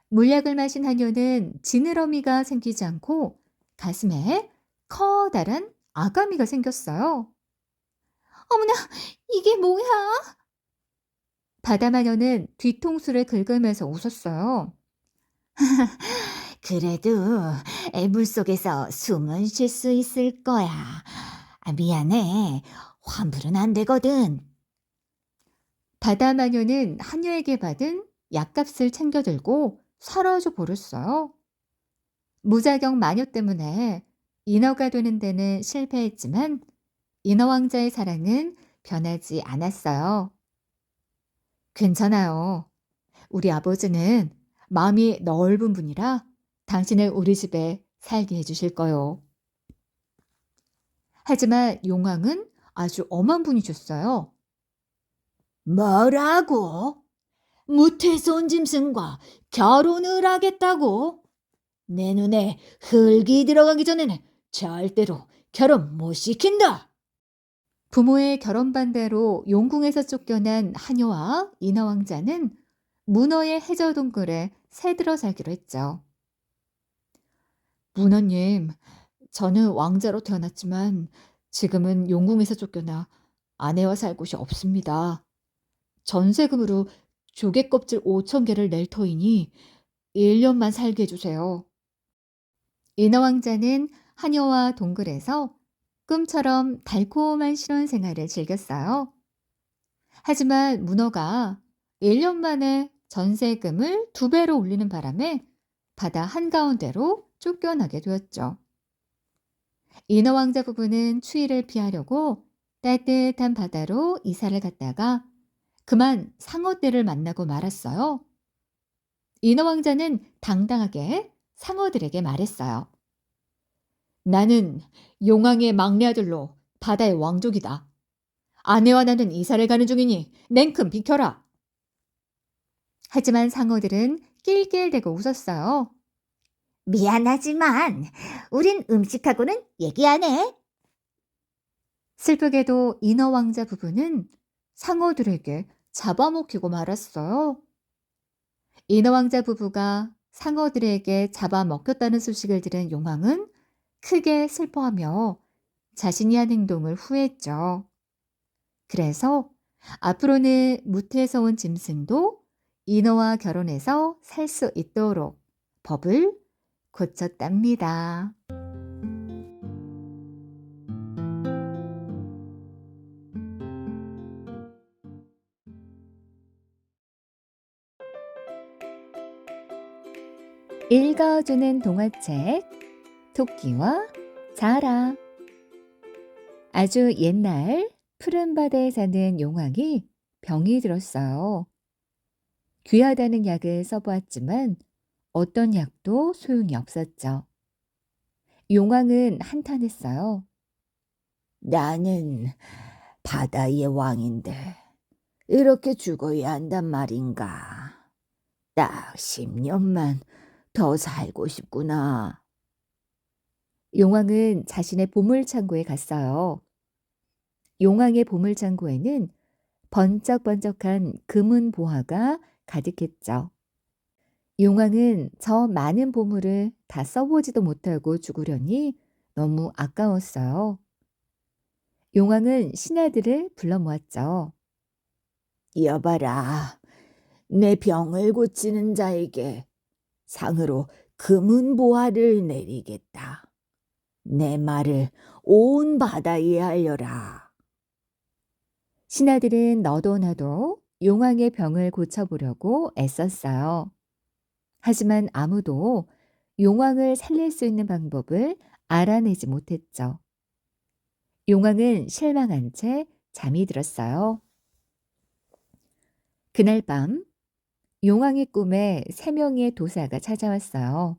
물약을 마신 하녀는 지느러미가 생기지 않고 가슴에 커다란 아가미가 생겼어요. 어머나, 이게 뭐야? 바다 마녀는 뒤통수를 긁으면서 웃었어요. 그래도 물속에서 숨은 쉴 수 있을 거야. 미안해. 환불은 안 되거든. 바다 마녀는 하녀에게 받은 약값을 챙겨 들고 사라져 버렸어요. 무자격 마녀 때문에 인어가 되는 데는 실패했지만 인어 왕자의 사랑은 변하지 않았어요. 괜찮아요. 우리 아버지는 마음이 넓은 분이라 당신을 우리 집에 살게 해주실 거요. 하지만 용왕은 아주 엄한 분이셨어요. 뭐라고? 무태서 온 짐승과 결혼을 하겠다고? 내 눈에 흙이 들어가기 전에는 절대로 결혼 못 시킨다. 부모의 결혼 반대로 용궁에서 쫓겨난 하녀와 인어 왕자는 문어의 해저 동굴에 새들어 살기로 했죠. 문어님, 저는 왕자로 태어났지만 지금은 용궁에서 쫓겨나 아내와 살 곳이 없습니다. 전세금으로 조개 껍질 5천 개를 낼 터이니 1년만 살게 해주세요. 인어왕자는 하녀와 동굴에서 꿈처럼 달콤한 신혼 생활을 즐겼어요. 하지만 문어가 1년 만에 전세금을 2배로 올리는 바람에 바다 한가운데로 쫓겨나게 되었죠. 인어왕자 부부는 추위를 피하려고 따뜻한 바다로 이사를 갔다가 그만 상어떼를 만나고 말았어요. 인어왕자는 당당하게 상어들에게 말했어요. 나는 용왕의 막내 아들로 바다의 왕족이다. 아내와 나는 이사를 가는 중이니 냉큼 비켜라. 하지만 상어들은 낄낄대고 웃었어요. 미안하지만 우린 음식하고는 얘기 안 해. 슬프게도 인어왕자 부부는 상어들에게 잡아먹히고 말았어요. 인어왕자 부부가 상어들에게 잡아먹혔다는 소식을 들은 용왕은 크게 슬퍼하며 자신이 한 행동을 후회했죠. 그래서 앞으로는 무태에서 온 짐승도 인어와 결혼해서 살 수 있도록 법을 고쳤답니다. 읽어주는 동화책 토끼와 자라. 아주 옛날 푸른 바다에 사는 용왕이 병이 들었어요. 귀하다는 약을 써보았지만 어떤 약도 소용이 없었죠. 용왕은 한탄했어요. 나는 바다의 왕인데 이렇게 죽어야 한단 말인가. 딱 10년만 더 살고 싶구나. 용왕은 자신의 보물창고에 갔어요. 용왕의 보물창고에는 번쩍번쩍한 금은 보화가 가득했죠. 용왕은 저 많은 보물을 다 써보지도 못하고 죽으려니 너무 아까웠어요. 용왕은 신하들을 불러 모았죠. 여봐라, 내 병을 고치는 자에게 상으로 금은 보화를 내리겠다. 내 말을 온 바다에 알려라. 신하들은 너도 나도 용왕의 병을 고쳐보려고 애썼어요. 하지만 아무도 용왕을 살릴 수 있는 방법을 알아내지 못했죠. 용왕은 실망한 채 잠이 들었어요. 그날 밤 용왕의 꿈에 3명의 도사가 찾아왔어요.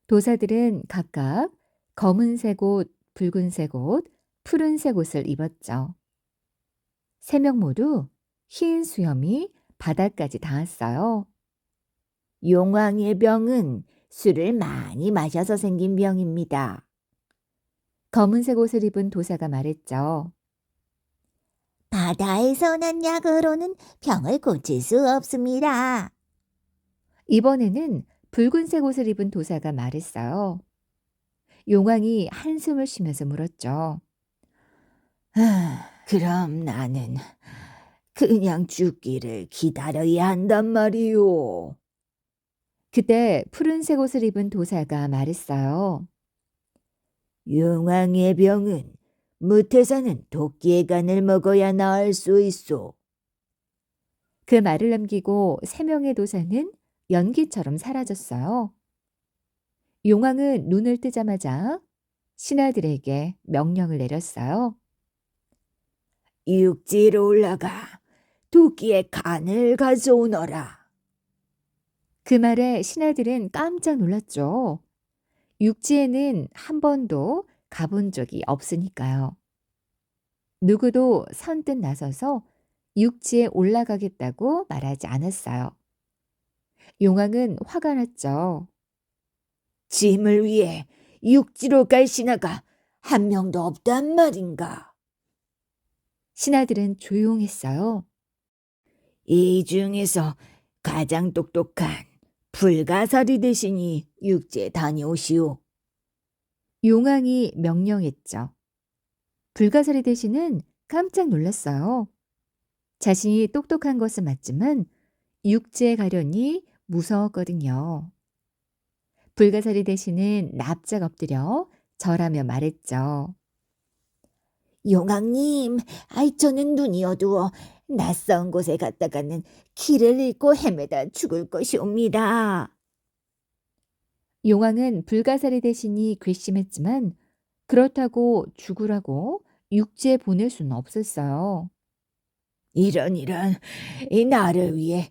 도사들은 각각 검은색 옷, 붉은색 옷, 푸른색 옷을 입었죠. 3명 모두 흰 수염이 바닥까지 닿았어요. 용왕의 병은 술을 많이 마셔서 생긴 병입니다. 검은색 옷을 입은 도사가 말했죠. 바다에서 난 약으로는 병을 고칠 수 없습니다. 이번에는 붉은색 옷을 입은 도사가 말했어요. 용왕이 한숨을 쉬면서 물었죠. 그럼 나는 그냥 죽기를 기다려야 한단 말이오. 그때 푸른색 옷을 입은 도사가 말했어요. 용왕의 병은 무태 사는 토끼의 간을 먹어야 나을 수 있소. 그 말을 남기고 3명의 도사는 연기처럼 사라졌어요. 용왕은 눈을 뜨자마자 신하들에게 명령을 내렸어요. 육지로 올라가 토끼의 간을 가져오너라. 그 말에 신하들은 깜짝 놀랐죠. 육지에는 한 번도 가본 적이 없으니까요. 누구도 선뜻 나서서 육지에 올라가겠다고 말하지 않았어요. 용왕은 화가 났죠. 짐을 위해 육지로 갈 신하가 한 명도 없단 말인가. 신하들은 조용했어요. 이 중에서 가장 똑똑한 불가사리 대신이 육지에 다녀오시오. 용왕이 명령했죠. 불가사리 대신은 깜짝 놀랐어요. 자신이 똑똑한 것은 맞지만 육지에 가려니 무서웠거든요. 불가사리 대신은 납작 엎드려 절하며 말했죠. 용왕님, 저는 눈이 어두워 낯선 곳에 갔다가는 길을 잃고 헤매다 죽을 것이옵니다. 용왕은 불가사리 대신이 괘씸했지만 그렇다고 죽으라고 육지에 보낼 수는 없었어요. 이런 이 나를 위해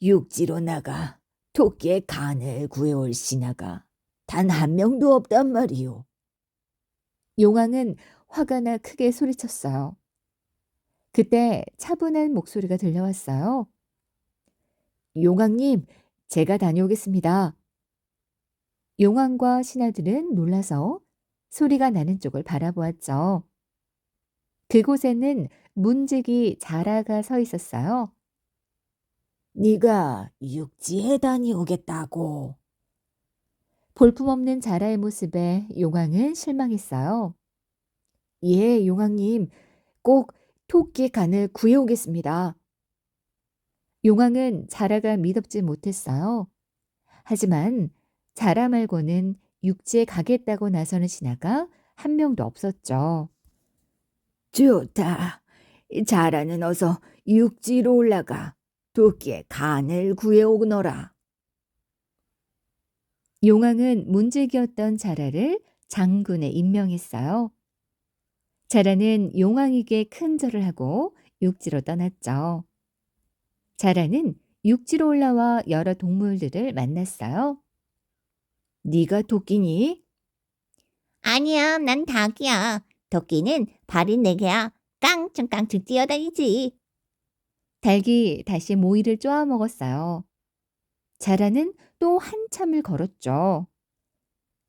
육지로 나가 토끼의 간을 구해올 신하가 단 한 명도 없단 말이오. 용왕은 화가 나 크게 소리쳤어요. 그때 차분한 목소리가 들려왔어요. 용왕님, 제가 다녀오겠습니다. 용왕과 신하들은 놀라서 소리가 나는 쪽을 바라보았죠. 그곳에는 문지기 자라가 서 있었어요. 네가 육지에 다녀오겠다고. 볼품없는 자라의 모습에 용왕은 실망했어요. 예, 용왕님, 꼭 토끼 간을 구해오겠습니다. 용왕은 자라가 믿었지 못했어요. 하지만 자라 말고는 육지에 가겠다고 나서는 신하가 한 명도 없었죠. 좋다. 자라는 어서 육지로 올라가 토끼의 간을 구해오너라. 용왕은 문지기였던 자라를 장군에 임명했어요. 자라는 용왕에게 큰 절을 하고 육지로 떠났죠. 자라는 육지로 올라와 여러 동물들을 만났어요. 네가 토끼니? 아니야, 난 닭이야. 토끼는 발이 4개야. 깡충깡충 뛰어다니지. 닭이 다시 모이를 쪼아 먹었어요. 자라는 또 한참을 걸었죠.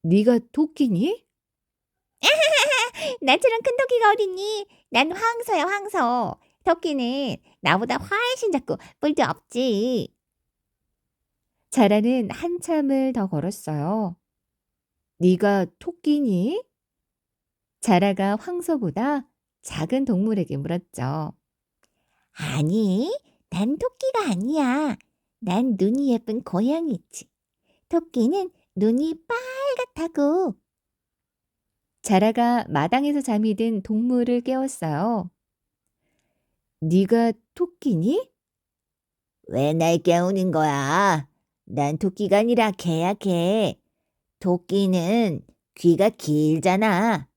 네가 토끼니? 나처럼 큰 토끼가 어딨니? 난 황소야, 황소. 토끼는 나보다 훨씬 작고 뿔도 없지. 자라는 한참을 더 걸었어요. 네가 토끼니? 자라가 황소보다 작은 동물에게 물었죠. 아니, 난 토끼가 아니야. 난 눈이 예쁜 고양이지. 토끼는 눈이 빨갛다고. 자라가 마당에서 잠이 든 동물을 깨웠어요. 네가 토끼니? 왜 날 깨우는 거야? 난 토끼가 아니라 개야, 개. 토끼는 귀가 길잖아.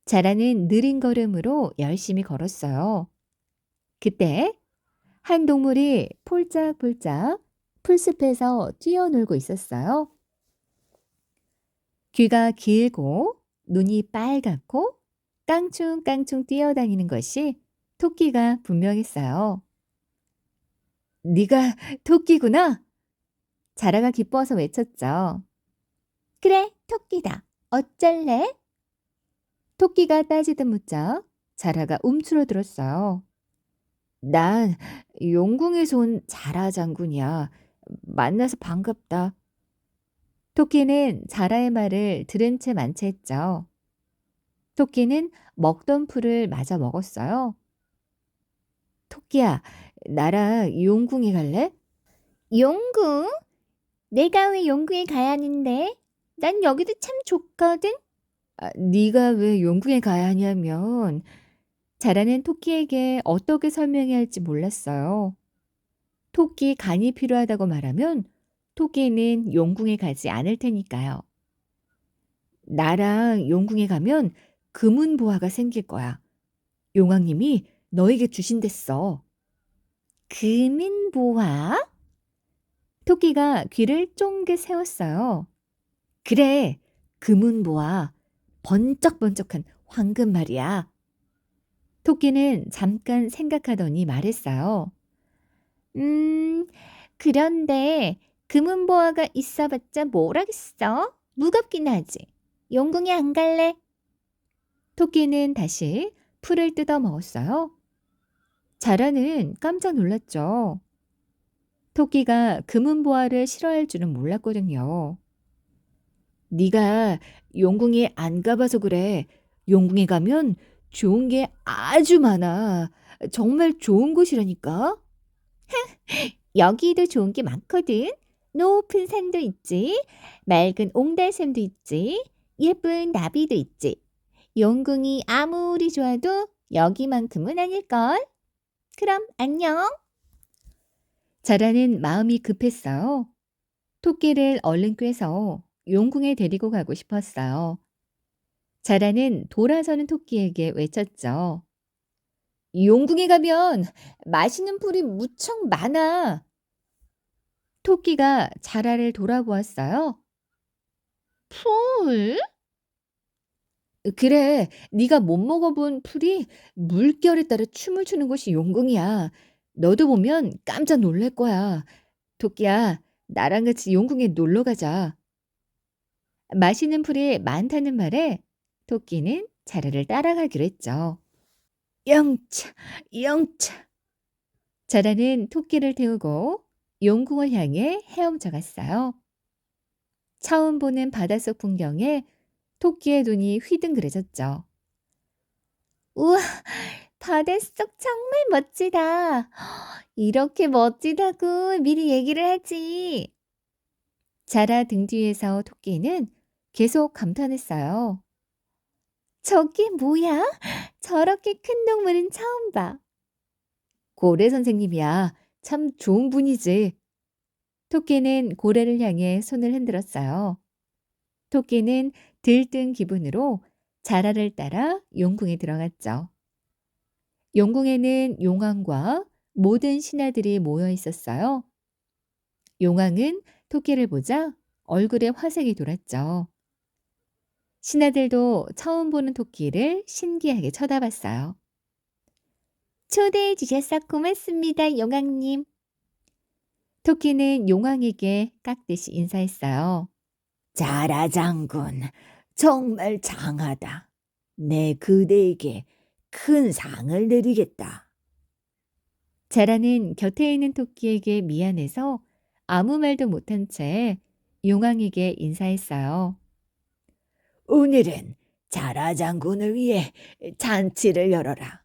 자라는 느린 걸음으로 열심히 걸었어요. 그때 한 동물이 폴짝폴짝 풀숲에서 뛰어놀고 있었어요. 귀가 길고 눈이 빨갛고 깡충깡충 뛰어다니는 것이 토끼가 분명했어요. 네가 토끼구나. 자라가 기뻐서 외쳤죠. 그래, 토끼다. 어쩔래? 토끼가 따지듯 묻자 자라가 움츠러들었어요. 난 용궁에서 온 자라 장군이야. 만나서 반갑다. 토끼는 자라의 말을 들은 채 만체했죠. 토끼는 먹던 풀을 마저 먹었어요. 토끼야, 나랑 용궁에 갈래? 용궁? 내가 왜 용궁에 가야 하는데? 난 여기도 참 좋거든. 네가 왜 용궁에 가야 하냐면 자라는 토끼에게 어떻게 설명해야 할지 몰랐어요. 토끼 간이 필요하다고 말하면 토끼는 용궁에 가지 않을 테니까요. 나랑 용궁에 가면 금은보화가 생길 거야. 용왕님이 너에게 주신댔어. 금은보화? 토끼가 귀를 쫑긋 세웠어요. 그래, 금은보화. 번쩍번쩍한 황금 말이야. 토끼는 잠깐 생각하더니 말했어요. 그런데 금은보화가 있어봤자 뭘 하겠어? 무겁긴 하지. 용궁에 안 갈래? 토끼는 다시 풀을 뜯어 먹었어요. 자라는 깜짝 놀랐죠. 토끼가 금은보화를 싫어할 줄은 몰랐거든요. 네가 용궁에 안 가봐서 그래. 용궁에 가면 좋은 게 아주 많아. 정말 좋은 곳이라니까. 여기도 좋은 게 많거든. 높은 산도 있지, 맑은 옹달샘도 있지, 예쁜 나비도 있지. 용궁이 아무리 좋아도 여기만큼은 아닐걸. 그럼 안녕. 자라는 마음이 급했어요. 토끼를 얼른 꿰서 용궁에 데리고 가고 싶었어요. 자라는 돌아서는 토끼에게 외쳤죠. 용궁에 가면 맛있는 풀이 무척 많아. 토끼가 자라를 돌아보았어요. 풀? 그래, 네가 못 먹어본 풀이 물결에 따라 춤을 추는 곳이 용궁이야. 너도 보면 깜짝 놀랄 거야. 토끼야, 나랑 같이 용궁에 놀러 가자. 맛있는 풀이 많다는 말에 토끼는 자라를 따라가기로 했죠. 영차, 영차. 자라는 토끼를 태우고 용궁을 향해 헤엄쳐 갔어요. 처음 보는 바닷속 풍경에 토끼의 눈이 휘둥그레졌죠. 우와, 바닷속 정말 멋지다. 이렇게 멋지다고 미리 얘기를 하지. 자라 등 뒤에서 토끼는 계속 감탄했어요. 저게 뭐야? 저렇게 큰 동물은 처음 봐. 고래 선생님이야. 참 좋은 분이지. 토끼는 고래를 향해 손을 흔들었어요. 토끼는 들뜬 기분으로 자라를 따라 용궁에 들어갔죠. 용궁에는 용왕과 모든 신하들이 모여 있었어요. 용왕은 토끼를 보자 얼굴에 화색이 돌았죠. 신하들도 처음 보는 토끼를 신기하게 쳐다봤어요. 초대해 주셔서 고맙습니다, 용왕님. 토끼는 용왕에게 깍듯이 인사했어요. 자라 장군, 정말 장하다. 내 그대에게 큰 상을 내리겠다. 자라는 곁에 있는 토끼에게 미안해서 아무 말도 못한 채 용왕에게 인사했어요. 오늘은 자라 장군을 위해 잔치를 열어라.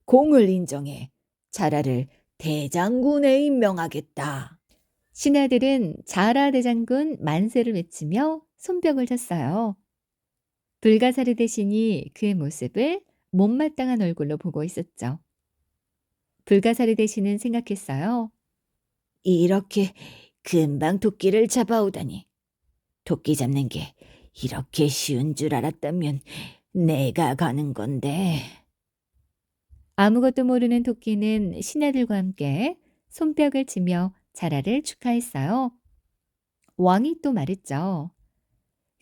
공을 인정해 자라를 대장군에 임명하겠다. 신하들은 자라 대장군 만세를 외치며 손뼉을 쳤어요. 불가사리 대신이 그의 모습을 못마땅한 얼굴로 보고 있었죠. 불가사리 대신은 생각했어요. 이렇게 금방 토끼를 잡아오다니. 토끼 잡는 게 이렇게 쉬운 줄 알았다면 내가 가는 건데. 아무것도 모르는 토끼는 신하들과 함께 손뼉을 치며 자라를 축하했어요. 왕이 또 말했죠.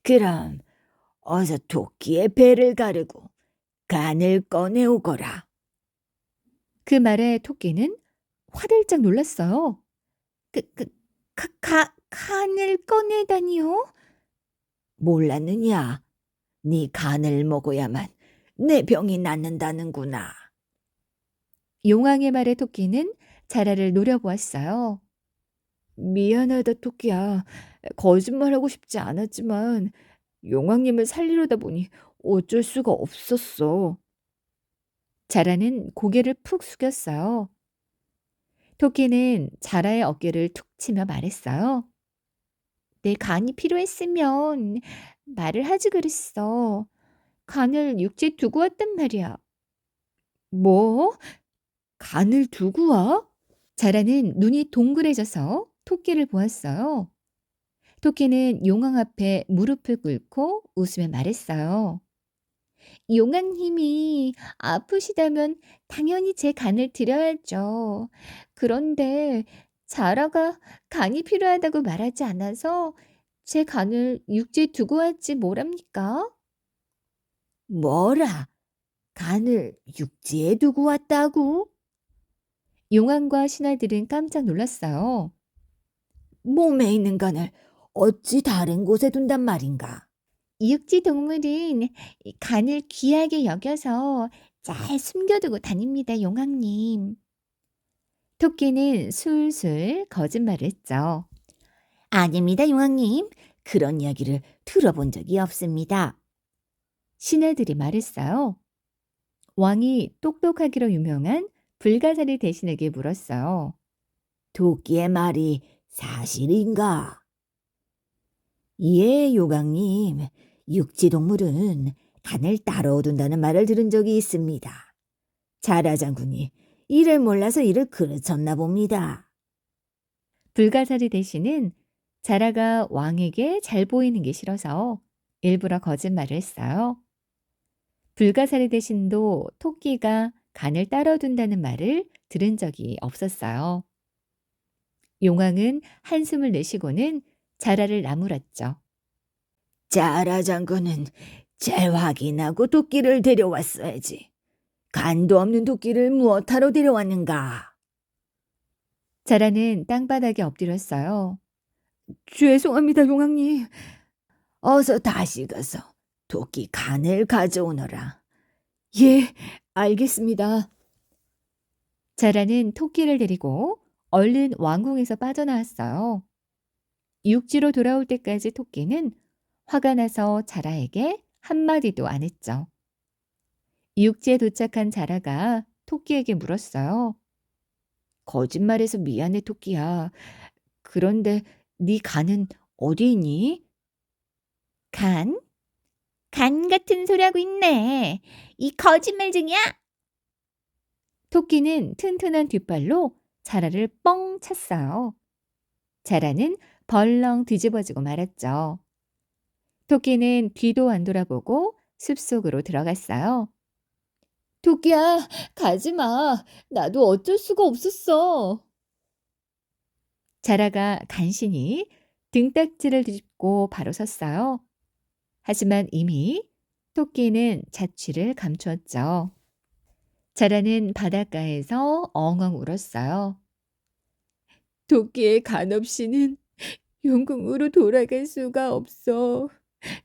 그럼 어서 토끼의 배를 가르고 간을 꺼내오거라. 그 말에 토끼는 화들짝 놀랐어요. 간을 꺼내다니요? 몰랐느냐? 네 간을 먹어야만 내 병이 낫는다는구나. 용왕의 말에 토끼는 자라를 노려보았어요. 미안하다, 토끼야. 거짓말하고 싶지 않았지만 용왕님을 살리려다 보니 어쩔 수가 없었어. 자라는 고개를 푹 숙였어요. 토끼는 자라의 어깨를 툭 치며 말했어요. 내 간이 필요했으면 말을 하지 그랬어. 간을 육지에 두고 왔단 말이야. 뭐? 간을 두고 와? 자라는 눈이 동그래져서 토끼를 보았어요. 토끼는 용왕 앞에 무릎을 꿇고 웃으며 말했어요. 용왕님이 아프시다면 당연히 제 간을 드려야죠. 그런데 자라가 간이 필요하다고 말하지 않아서 제 간을 육지에 두고 왔지 뭐랍니까? 뭐라? 간을 육지에 두고 왔다고? 용왕과 신하들은 깜짝 놀랐어요. 몸에 있는 간을 어찌 다른 곳에 둔단 말인가? 육지 동물은 이 간을 귀하게 여겨서 잘 숨겨두고 다닙니다, 용왕님. 토끼는 술술 거짓말을 했죠. 아닙니다, 용왕님. 그런 이야기를 들어본 적이 없습니다. 신하들이 말했어요. 왕이 똑똑하기로 유명한 불가사리 대신에게 물었어요. 토끼의 말이 사실인가? 예, 요강님. 육지동물은 간을 따로둔다는 말을 들은 적이 있습니다. 자라 장군이 이를 몰라서 이를 그르쳤나 봅니다. 불가사리 대신은 자라가 왕에게 잘 보이는 게 싫어서 일부러 거짓말을 했어요. 불가사리 대신도 토끼가 간을 따로둔다는 말을 들은 적이 없었어요. 용왕은 한숨을 내쉬고는 자라를 나무랐죠. 자라 장군은 잘 확인하고 토끼를 데려왔어야지. 간도 없는 토끼를 무엇하러 데려왔는가? 자라는 땅바닥에 엎드렸어요. 죄송합니다, 용왕님. 어서 다시 가서 토끼 간을 가져오너라. 예, 알겠습니다. 자라는 토끼를 데리고 얼른 왕궁에서 빠져나왔어요. 육지로 돌아올 때까지 토끼는 화가 나서 자라에게 한마디도 안 했죠. 육지에 도착한 자라가 토끼에게 물었어요. 거짓말해서 미안해, 토끼야. 그런데 네 간은 어디 있니? 간? 간 같은 소리 하고 있네. 이 거짓말쟁이야. 토끼는 튼튼한 뒷발로 자라를 뻥 찼어요. 자라는 벌렁 뒤집어지고 말았죠. 토끼는 뒤도 안 돌아보고 숲속으로 들어갔어요. 토끼야, 가지 마. 나도 어쩔 수가 없었어. 자라가 간신히 등딱지를 뒤집고 바로 섰어요. 하지만 이미 토끼는 자취를 감추었죠. 자라는 바닷가에서 엉엉 울었어요. 토끼의 간 없이는 용궁으로 돌아갈 수가 없어.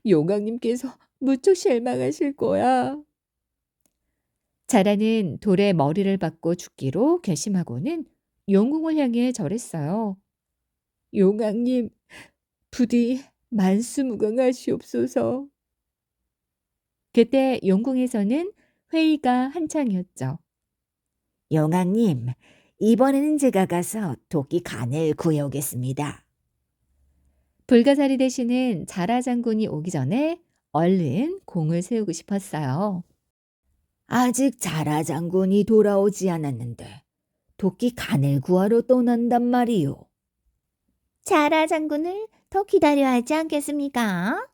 용왕님께서 무척 실망하실 거야. 자라는 돌에 머리를 박고 죽기로 결심하고는 용궁을 향해 절했어요. 용왕님, 부디 만수무강하시옵소서. 그때 용궁에서는 회의가 한창이었죠. 영왕님, 이번에는 제가 가서 토끼 간을 구해오겠습니다. 불가사리 대신은 자라 장군이 오기 전에 얼른 공을 세우고 싶었어요. 아직 자라 장군이 돌아오지 않았는데 토끼 간을 구하러 떠난단 말이요. 자라 장군을 더 기다려야 하지 않겠습니까?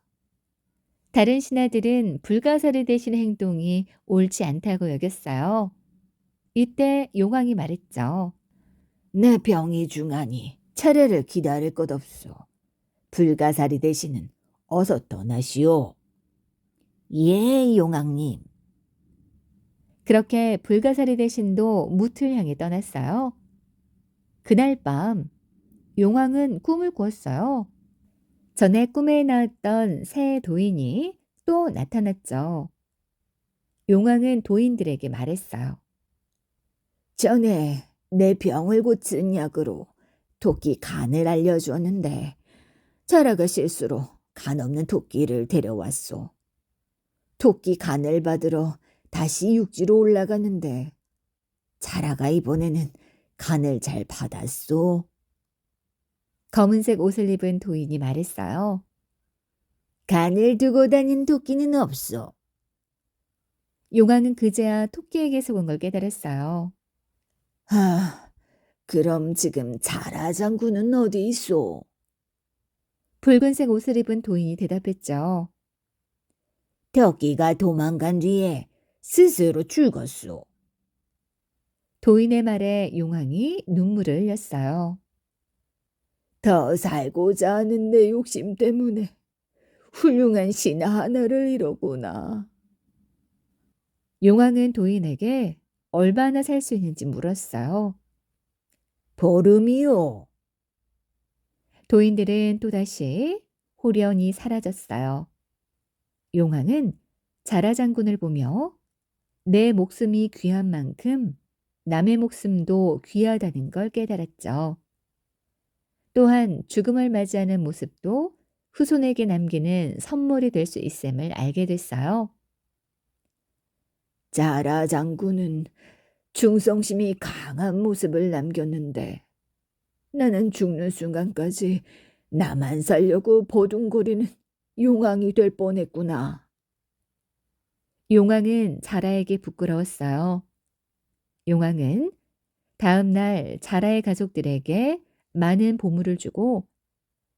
다른 신하들은 불가사리 대신의 행동이 옳지 않다고 여겼어요. 이때 용왕이 말했죠. 내 병이 중하니 차례를 기다릴 것 없소. 불가사리 대신은 어서 떠나시오. 예, 용왕님. 그렇게 불가사리 대신도 무틀 향해 떠났어요. 그날 밤 용왕은 꿈을 꾸었어요. 전에 꿈에 나왔던 새 도인이 또 나타났죠. 용왕은 도인들에게 말했어요. 전에 내 병을 고친 약으로 토끼 간을 알려주었는데 자라가 실수로 간 없는 토끼를 데려왔소. 토끼 간을 받으러 다시 육지로 올라갔는데 자라가 이번에는 간을 잘 받았소. 검은색 옷을 입은 도인이 말했어요. 간을 두고 다닌 토끼는 없소. 용왕은 그제야 토끼에게 속은 걸 깨달았어요. 그럼 지금 자라 장군은 어디 있소? 붉은색 옷을 입은 도인이 대답했죠. 토끼가 도망간 뒤에 스스로 죽었소. 도인의 말에 용왕이 눈물을 흘렸어요. 더 살고자 하는 내 욕심 때문에 훌륭한 신하 하나를 잃었구나. 용왕은 도인에게 얼마나 살 수 있는지 물었어요. 보름이요. 도인들은 또다시 호련히 사라졌어요. 용왕은 자라 장군을 보며 내 목숨이 귀한 만큼 남의 목숨도 귀하다는 걸 깨달았죠. 또한 죽음을 맞이하는 모습도 후손에게 남기는 선물이 될 수 있음을 알게 됐어요. 자라 장군은 충성심이 강한 모습을 남겼는데 나는 죽는 순간까지 나만 살려고 버둥거리는 용왕이 될 뻔했구나. 용왕은 자라에게 부끄러웠어요. 용왕은 다음 날 자라의 가족들에게 많은 보물을 주고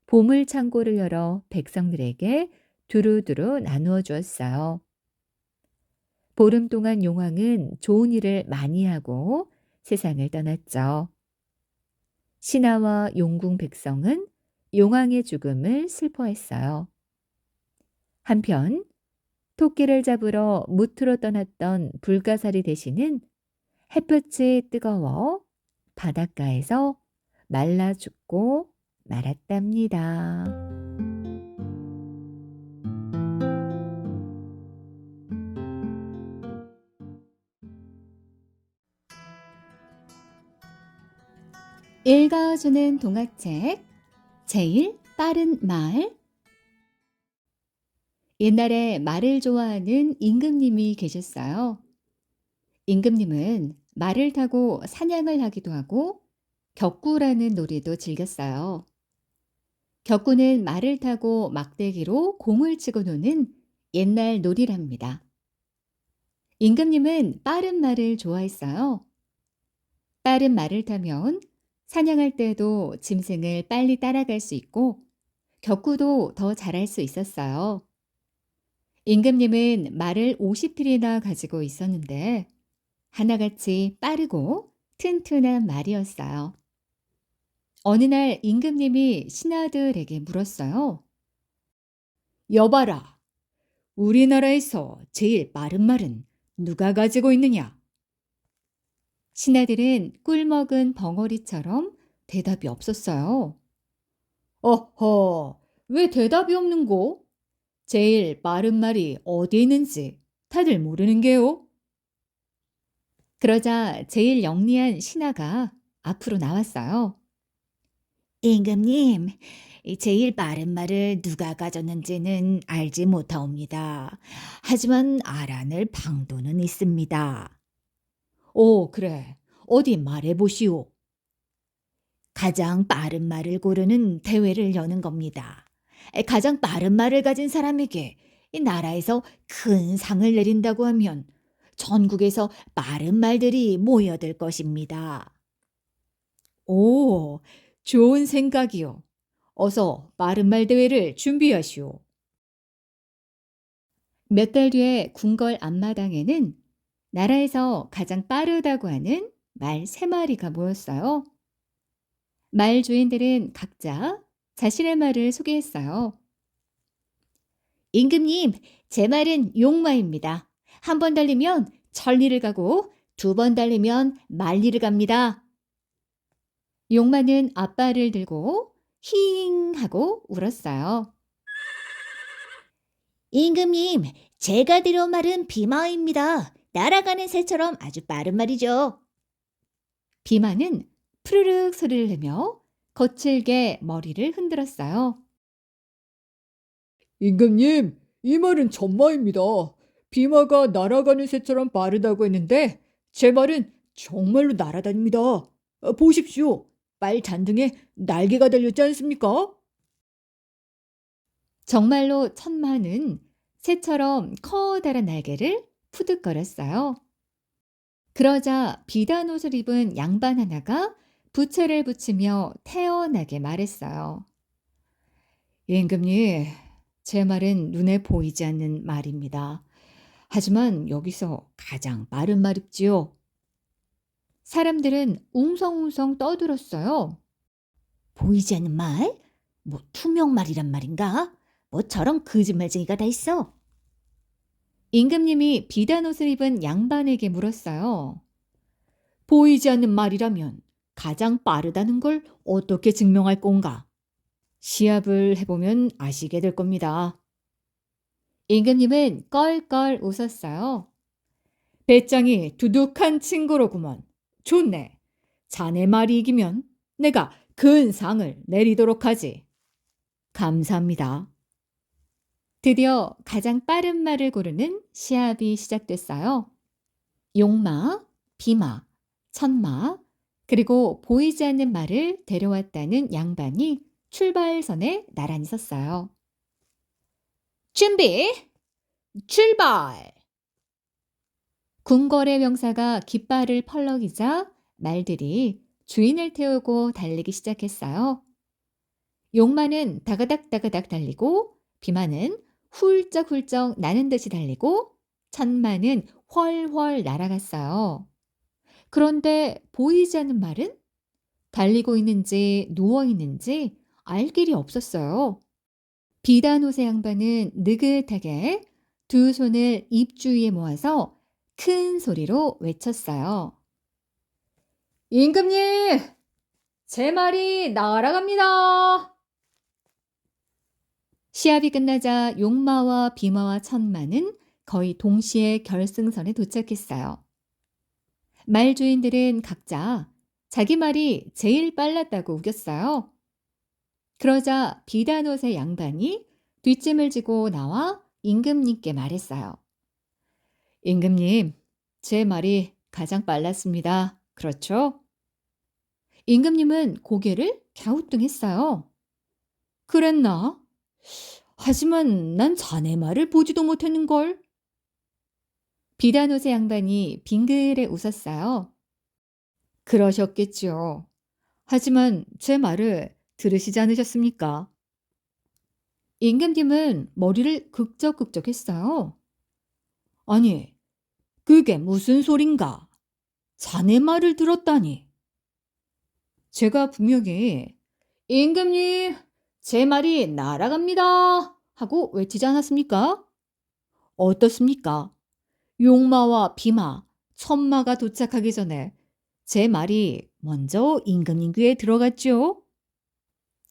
보물 창고를 열어 백성들에게 두루두루 나누어 주었어요. 보름 동안 용왕은 좋은 일을 많이 하고 세상을 떠났죠. 신하와 용궁 백성은 용왕의 죽음을 슬퍼했어요. 한편 토끼를 잡으러 무트로 떠났던 불가사리 대신은 햇볕이 뜨거워 바닷가에서 말라 죽고 말았답니다. 읽어주는 동화책 제일 빠른 말. 옛날에 말을 좋아하는 임금님이 계셨어요. 임금님은 말을 타고 사냥을 하기도 하고 격구라는 놀이도 즐겼어요. 격구는 말을 타고 막대기로 공을 치고 노는 옛날 놀이랍니다. 임금님은 빠른 말을 좋아했어요. 빠른 말을 타면 사냥할 때도 짐승을 빨리 따라갈 수 있고 격구도 더 잘할 수 있었어요. 임금님은 말을 50匹이나 가지고 있었는데 하나같이 빠르고 튼튼한 말이었어요. 어느 날 임금님이 신하들에게 물었어요. 여봐라, 우리나라에서 제일 빠른 말은 누가 가지고 있느냐? 신하들은 꿀먹은 벙어리처럼 대답이 없었어요. 어허, 왜 대답이 없는고? 제일 빠른 말이 어디 있는지 다들 모르는 게요? 그러자 제일 영리한 신하가 앞으로 나왔어요. 임금님, 이 제일 빠른 말을 누가 가졌는지는 알지 못하옵니다. 하지만 알아낼 방도는 있습니다. 오, 그래. 어디 말해보시오. 가장 빠른 말을 고르는 대회를 여는 겁니다. 가장 빠른 말을 가진 사람에게 이 나라에서 큰 상을 내린다고 하면 전국에서 빠른 말들이 모여들 것입니다. 오, 좋은 생각이요. 어서 빠른 말 대회를 준비하시오. 몇 달 뒤에 궁궐 앞마당에는 나라에서 가장 빠르다고 하는 말 3마리가 모였어요. 말 주인들은 각자 자신의 말을 소개했어요. 임금님, 제 말은 용마입니다. 한 번 달리면 천리를 가고 2번 달리면 만리를 갑니다. 용마는 앞발을 들고 힝 하고 울었어요. 임금님, 제가 들어온 말은 비마입니다. 날아가는 새처럼 아주 빠른 말이죠. 비마는 푸르륵 소리를 내며 거칠게 머리를 흔들었어요. 임금님, 이 말은 전마입니다. 비마가 날아가는 새처럼 빠르다고 했는데 제 말은 정말로 날아다닙니다. 보십시오. 빨 잔등에 날개가 달렸지 않습니까? 정말로 천마는 새처럼 커다란 날개를 푸득거렸어요. 그러자 비단 옷을 입은 양반 하나가 부채를 붙이며 태연하게 말했어요. 임금님, 제 말은 눈에 보이지 않는 말입니다. 하지만 여기서 가장 빠른 말입지요. 사람들은 웅성웅성 떠들었어요. 보이지 않는 말? 뭐 투명말이란 말인가? 뭐 저런 거짓말쟁이가 다 있어. 임금님이 비단 옷을 입은 양반에게 물었어요. 보이지 않는 말이라면 가장 빠르다는 걸 어떻게 증명할 건가? 시합을 해보면 아시게 될 겁니다. 임금님은 껄껄 웃었어요. 배짱이 두둑한 친구로구먼. 좋네. 자네 말이 이기면 내가 큰 상을 내리도록 하지. 감사합니다. 드디어 가장 빠른 말을 고르는 시합이 시작됐어요. 용마, 비마, 천마, 그리고 보이지 않는 말을 데려왔다는 양반이 출발선에 나란히 섰어요. 준비, 출발! 궁궐의 명사가 깃발을 펄럭이자 말들이 주인을 태우고 달리기 시작했어요. 용마는 다가닥다가닥 달리고, 비마는 훌쩍훌쩍 나는 듯이 달리고, 천마는 훨훨 날아갔어요. 그런데 보이지 않는 말은 달리고 있는지 누워 있는지 알 길이 없었어요. 비단옷의 양반은 느긋하게 두 손을 입 주위에 모아서 큰 소리로 외쳤어요. 임금님, 제 말이 날아갑니다. 시합이 끝나자 용마와 비마와 천마는 거의 동시에 결승선에 도착했어요. 말주인들은 각자 자기 말이 제일 빨랐다고 우겼어요. 그러자 비단옷의 양반이 뒷짐을 지고 나와 임금님께 말했어요. 임금님, 제 말이 가장 빨랐습니다. 그렇죠? 임금님은 고개를 갸우뚱했어요. 그랬나? 하지만 난 자네 말을 보지도 못했는걸. 비단옷의 양반이 빙그레 웃었어요. 그러셨겠죠. 하지만 제 말을 들으시지 않으셨습니까? 임금님은 머리를 극적극적했어요. 아니, 그게 무슨 소린가? 자네 말을 들었다니. 제가 분명히 임금님, 제 말이 날아갑니다 하고 외치지 않았습니까? 어떻습니까? 용마와 비마, 천마가 도착하기 전에 제 말이 먼저 임금님 귀에 들어갔죠.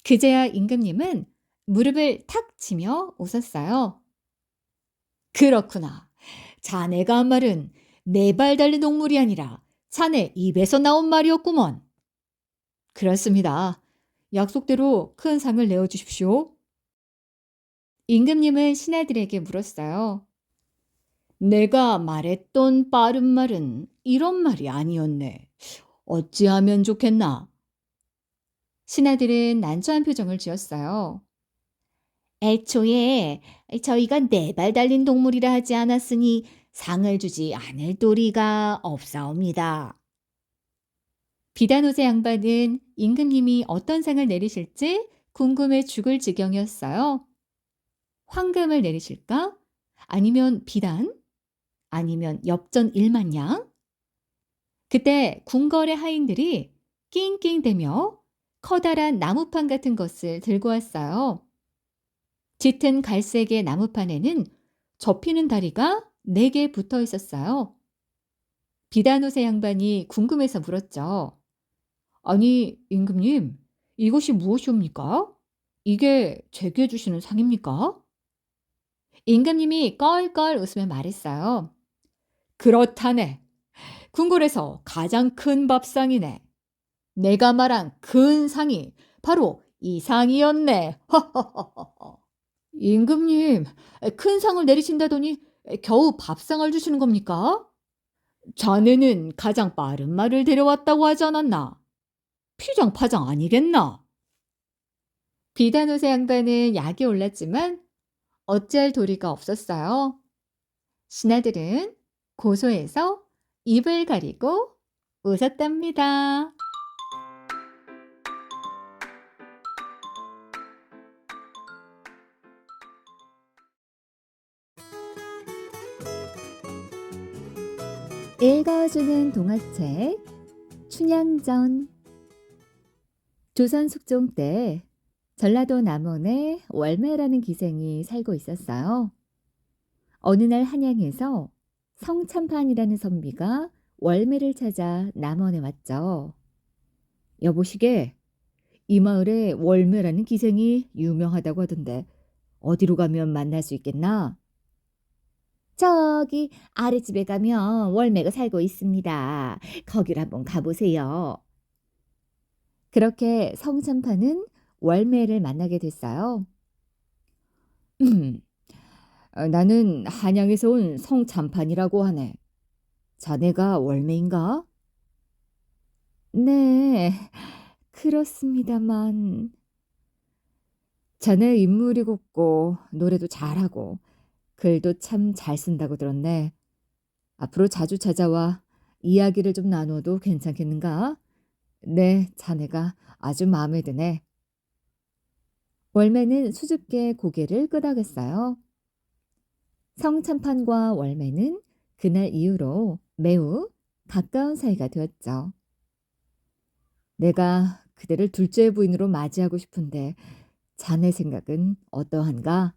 그제야 임금님은 무릎을 탁 치며 웃었어요. 그렇구나. 자네가 한 말은 네 발 달린 동물이 아니라 자네 입에서 나온 말이었구먼. 그렇습니다. 약속대로 큰 상을 내어주십시오. 임금님은 신하들에게 물었어요. 내가 말했던 빠른 말은 이런 말이 아니었네. 어찌하면 좋겠나? 신하들은 난처한 표정을 지었어요. 애초에 저희가 네 발 달린 동물이라 하지 않았으니 상을 주지 않을 도리가 없사옵니다. 비단옷의 양반은 임금님이 어떤 상을 내리실지 궁금해 죽을 지경이었어요. 황금을 내리실까? 아니면 비단? 아니면 엽전 1만 양? 그때 궁궐의 하인들이 낑낑대며 커다란 나무판 같은 것을 들고 왔어요. 짙은 갈색의 나무판에는 접히는 다리가 4개 붙어 있었어요. 비단옷의 양반이 궁금해서 물었죠. 아니, 임금님, 이것이 무엇이옵니까? 이게 제게 주시는 상입니까? 임금님이 껄껄 웃으며 말했어요. 그렇다네. 궁궐에서 가장 큰 밥상이네. 내가 말한 큰 상이 바로 이 상이었네. 허허허허. 임금님, 큰 상을 내리신다더니 겨우 밥상을 주시는 겁니까? 자네는 가장 빠른 말을 데려왔다고 하지 않았나? 피장파장 아니겠나? 비단옷의 양반은 약이 올랐지만 어찌할 도리가 없었어요. 신하들은 고소해서 입을 가리고 웃었답니다. 읽어주는 동화책 춘향전. 조선 숙종 때 전라도 남원에 월매라는 기생이 살고 있었어요. 어느 날 한양에서 성참판이라는 선비가 월매를 찾아 남원에 왔죠. 여보시게, 이 마을에 월매라는 기생이 유명하다고 하던데 어디로 가면 만날 수 있겠나? 저기 아랫집에 가면 월매가 살고 있습니다. 거기로 한번 가보세요. 그렇게 성참판은 월매를 만나게 됐어요. 나는 한양에서 온 성참판이라고 하네. 자네가 월매인가? 네, 그렇습니다만. 자네 인물이 곱고 노래도 잘하고 글도 참 잘 쓴다고 들었네. 앞으로 자주 찾아와 이야기를 좀 나눠도 괜찮겠는가? 네, 자네가 아주 마음에 드네. 월매는 수줍게 고개를 끄덕였어요. 성참판과 월매는 그날 이후로 매우 가까운 사이가 되었죠. 내가 그대를 둘째 부인으로 맞이하고 싶은데 자네 생각은 어떠한가?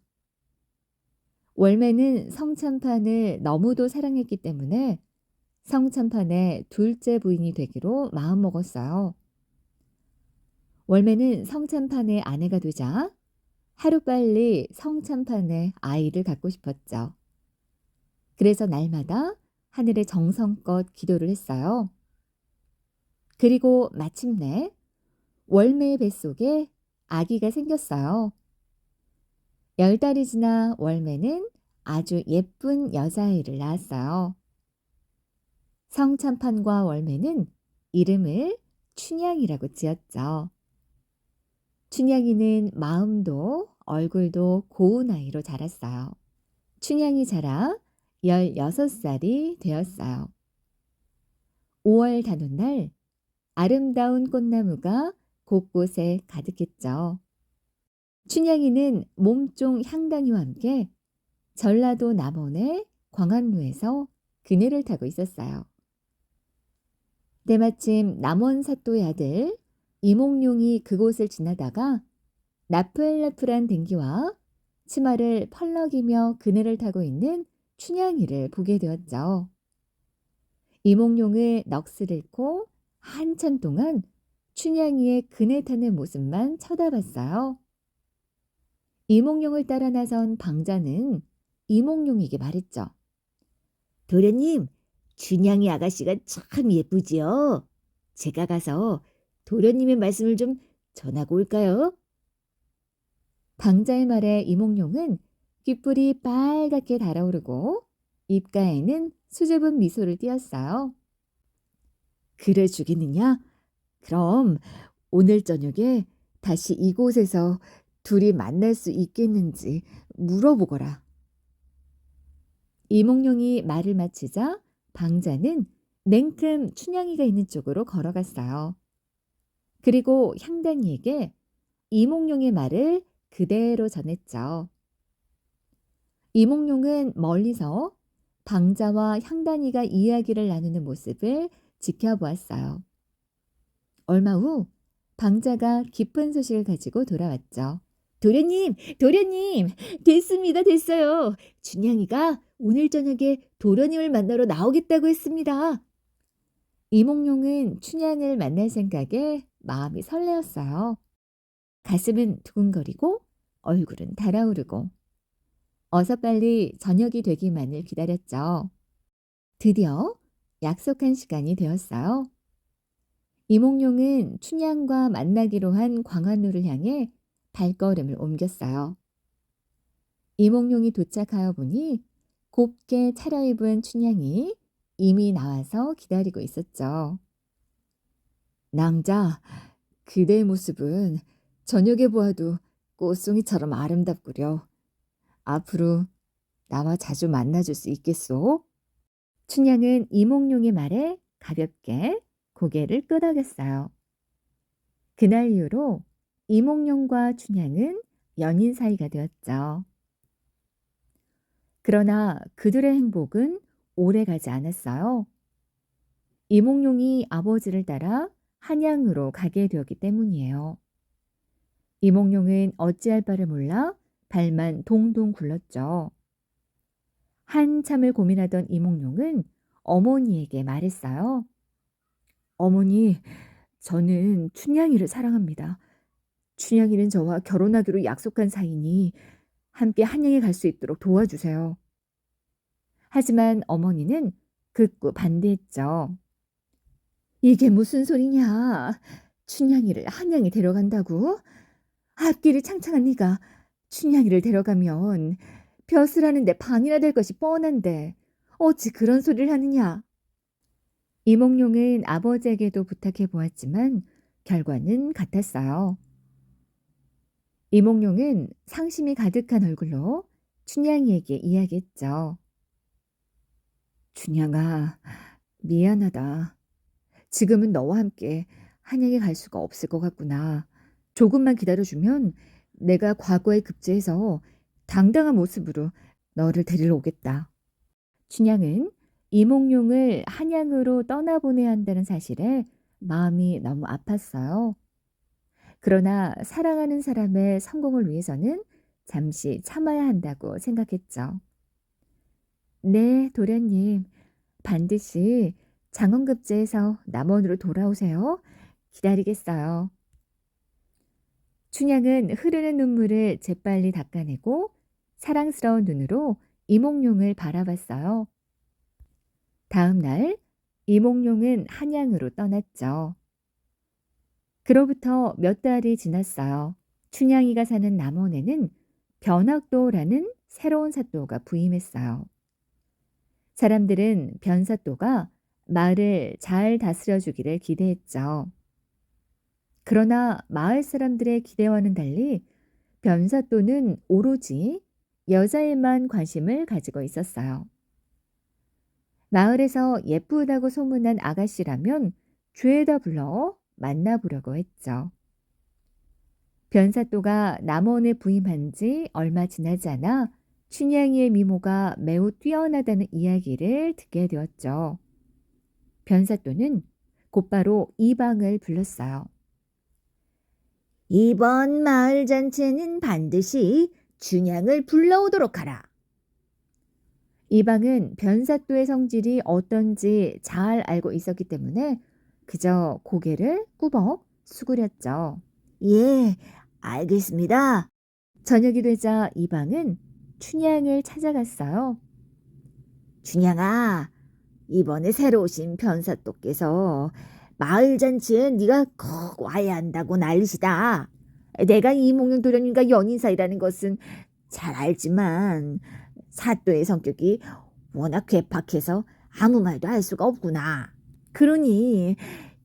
월매는 성참판을 너무도 사랑했기 때문에 성참판의 둘째 부인이 되기로 마음먹었어요. 월매는 성참판의 아내가 되자 하루빨리 성참판의 아이를 갖고 싶었죠. 그래서 날마다 하늘에 정성껏 기도를 했어요. 그리고 마침내 월매의 뱃속에 아기가 생겼어요. 10달이 지나 월매는 아주 예쁜 여자아이를 낳았어요. 성참판과 월매는 이름을 춘향이라고 지었죠. 춘향이는 마음도 얼굴도 고운 아이로 자랐어요. 춘향이 자라 16살이 되었어요. 5월 단오날 아름다운 꽃나무가 곳곳에 가득했죠. 춘향이는 몸종 향단이와 함께 전라도 남원의 광안루에서 그네를 타고 있었어요. 때마침 남원 사또의 아들 이몽룡이 그곳을 지나다가 나풀나풀한 댕기와 치마를 펄럭이며 그네를 타고 있는 춘향이를 보게 되었죠. 이몽룡의 넋을 잃고 한참 동안 춘향이의 그네 타는 모습만 쳐다봤어요. 이몽룡을 따라 나선 방자는 이몽룡에게 말했죠. 도련님, 춘향이 아가씨가 참 예쁘지요? 제가 가서 도련님의 말씀을 좀 전하고 올까요? 방자의 말에 이몽룡은 귓불이 빨갛게 달아오르고 입가에는 수줍은 미소를 띄었어요. 그래 주겠느냐? 그럼 오늘 저녁에 다시 이곳에서 둘이 만날 수 있겠는지 물어보거라. 이몽룡이 말을 마치자 방자는 냉큼 춘향이가 있는 쪽으로 걸어갔어요. 그리고 향단이에게 이몽룡의 말을 그대로 전했죠. 이몽룡은 멀리서 방자와 향단이가 이야기를 나누는 모습을 지켜보았어요. 얼마 후 방자가 기쁜 소식을 가지고 돌아왔죠. 도련님, 도련님, 됐습니다, 됐어요. 춘향이가 오늘 저녁에 도련님을 만나러 나오겠다고 했습니다. 이몽룡은 춘향을 만날 생각에 마음이 설레었어요. 가슴은 두근거리고 얼굴은 달아오르고 어서 빨리 저녁이 되기만을 기다렸죠. 드디어 약속한 시간이 되었어요. 이몽룡은 춘향과 만나기로 한 광안루를 향해 발걸음을 옮겼어요. 이몽룡이 도착하여 보니 곱게 차려입은 춘향이 이미 나와서 기다리고 있었죠. 낭자, 그대의 모습은 저녁에 보아도 꽃송이처럼 아름답구려. 앞으로 나와 자주 만나줄 수 있겠소? 춘향은 이몽룡의 말에 가볍게 고개를 끄덕였어요. 그날 이후로 이몽룡과 춘향은 연인 사이가 되었죠. 그러나 그들의 행복은 오래가지 않았어요. 이몽룡이 아버지를 따라 한양으로 가게 되었기 때문이에요. 이몽룡은 어찌할 바를 몰라 발만 동동 굴렀죠. 한참을 고민하던 이몽룡은 어머니에게 말했어요. 어머니, 저는 춘향이를 사랑합니다. 춘향이는 저와 결혼하기로 약속한 사이니 함께 한양에 갈 수 있도록 도와주세요. 하지만 어머니는 극구 반대했죠. 이게 무슨 소리냐? 춘향이를 한양에 데려간다고? 앞길이 창창한 네가 춘향이를 데려가면 벼슬하는데 방해나 될 것이 뻔한데 어찌 그런 소리를 하느냐? 이몽룡은 아버지에게도 부탁해 보았지만 결과는 같았어요. 이몽룡은 상심이 가득한 얼굴로 춘향이에게 이야기했죠. 춘향아, 미안하다. 지금은 너와 함께 한양에 갈 수가 없을 것 같구나. 조금만 기다려주면 내가 과거에 급제해서 당당한 모습으로 너를 데리러 오겠다. 춘향은 이몽룡을 한양으로 떠나보내야 한다는 사실에 마음이 너무 아팠어요. 그러나 사랑하는 사람의 성공을 위해서는 잠시 참아야 한다고 생각했죠. 네, 도련님. 반드시 장원급제에서 남원으로 돌아오세요. 기다리겠어요. 춘향은 흐르는 눈물을 재빨리 닦아내고 사랑스러운 눈으로 이몽룡을 바라봤어요. 다음 날 이몽룡은 한양으로 떠났죠. 그로부터 몇 달이 지났어요. 춘향이가 사는 남원에는 변학도라는 새로운 사또가 부임했어요. 사람들은 변사또가 마을을 잘 다스려주기를 기대했죠. 그러나 마을 사람들의 기대와는 달리 변사또는 오로지 여자에만 관심을 가지고 있었어요. 마을에서 예쁘다고 소문난 아가씨라면 죄에다 불러 만나보려고 했죠. 변사또가 남원에 부임한 지 얼마 지나지 않아 춘향이의 미모가 매우 뛰어나다는 이야기를 듣게 되었죠. 변사또는 곧바로 이방을 불렀어요. 이번 마을 잔치에는 반드시 춘향을 불러오도록 하라. 이방은 변사또의 성질이 어떤지 잘 알고 있었기 때문에 그저 고개를 꾸벅 수그렸죠. 예, 알겠습니다. 저녁이 되자 이방은 춘향을 찾아갔어요. 춘향아, 이번에 새로 오신 변사또께서 마을 잔치에 네가 꼭 와야 한다고 난리시다. 내가 이몽룡 도련님과 연인 사이라는 것은 잘 알지만 사또의 성격이 워낙 괴팍해서 아무 말도 할 수가 없구나. 그러니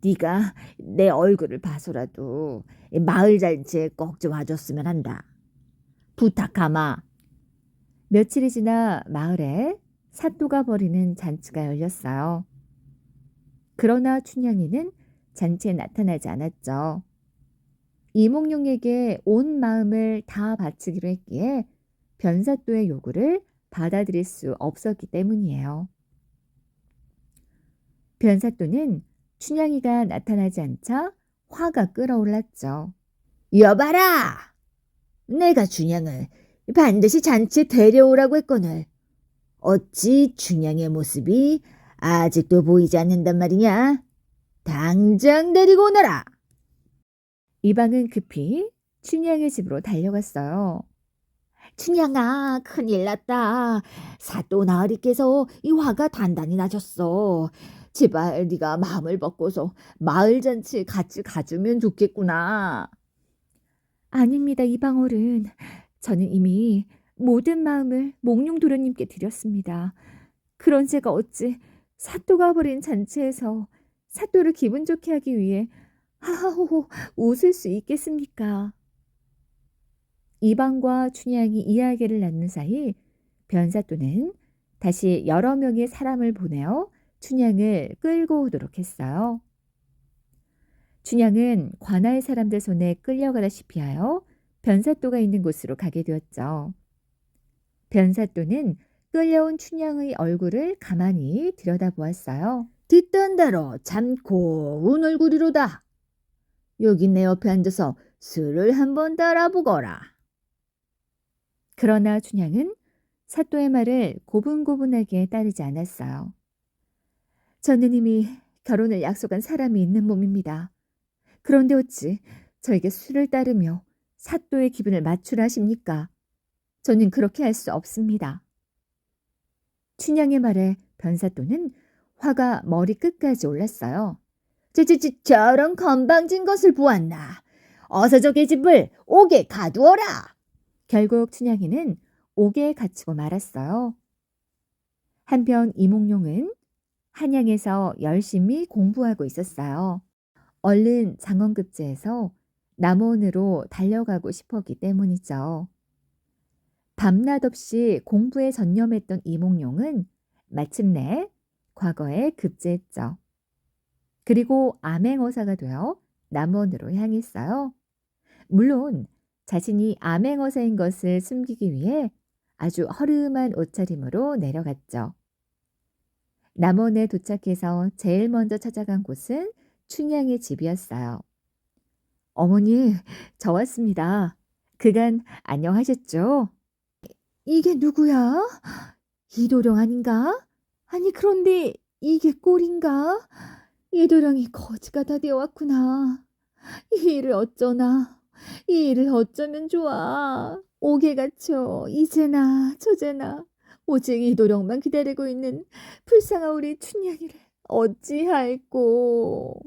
네가 내 얼굴을 봐서라도 마을 잔치에 꼭 좀 와줬으면 한다. 부탁하마. 며칠이 지나 마을에 사또가 벌이는 잔치가 열렸어요. 그러나 춘향이는 잔치에 나타나지 않았죠. 이몽룡에게 온 마음을 다 바치기로 했기에 변사또의 요구를 받아들일 수 없었기 때문이에요. 변사또는 춘향이가 나타나지 않자 화가 끓어올랐죠. 여봐라! 내가 춘향을 반드시 잔치에 데려오라고 했거늘. 어찌 춘향의 모습이 아직도 보이지 않는단 말이냐? 당장 데리고 오너라! 이방은 급히 춘향의 집으로 달려갔어요. 춘향아, 큰일 났다. 사또 나으리께서 이 화가 단단히 나셨어. 제발 네가 마음을 먹고서 마을 잔치에 같이 가주면 좋겠구나. 아닙니다, 이방어른. 저는 이미 모든 마음을 몽룡 도련님께 드렸습니다. 그런 제가 어찌 사또가 벌인 잔치에서 사또를 기분 좋게 하기 위해 하하호호 웃을 수 있겠습니까? 이방과 춘향이 이야기를 나눈 사이 변사또는 다시 여러 명의 사람을 보내어 춘향을 끌고 오도록 했어요. 춘향은 관아의 사람들 손에 끌려가다시피 하여 변사또가 있는 곳으로 가게 되었죠. 변사또는 끌려온 춘향의 얼굴을 가만히 들여다보았어요. 듣던 대로 참 고운 얼굴이로다. 여기 내 옆에 앉아서 술을 한번 따라보거라. 그러나 춘향은 사또의 말을 고분고분하게 따르지 않았어요. 저는 이미 결혼을 약속한 사람이 있는 몸입니다. 그런데 어찌 저에게 술을 따르며 사또의 기분을 맞추라 하십니까? 저는 그렇게 할 수 없습니다. 춘향의 말에 변사또는 화가 머리 끝까지 올랐어요. 저런 건방진 것을 보았나. 어서 저 계집을 옥에 가두어라. 결국 춘향이는 옥에 갇히고 말았어요. 한편 이몽룡은 한양에서 열심히 공부하고 있었어요. 얼른 장원급제해서 남원으로 달려가고 싶었기 때문이죠. 밤낮 없이 공부에 전념했던 이몽룡은 마침내 과거에 급제했죠. 그리고 암행어사가 되어 남원으로 향했어요. 물론 자신이 암행어사인 것을 숨기기 위해 아주 허름한 옷차림으로 내려갔죠. 남원에 도착해서 제일 먼저 찾아간 곳은 춘향의 집이었어요. 어머니, 저 왔습니다. 그간 안녕하셨죠? 이게 누구야? 이도령 아닌가? 아니 그런데 이게 꼴인가? 이도령이 거지가 다 되어왔구나. 이 일을 어쩌나? 이 일을 어쩌면 좋아. 옥에 갇혀 이제나 저제나 오직 이도령만 기다리고 있는 불쌍한 우리 춘향이를 어찌할꼬.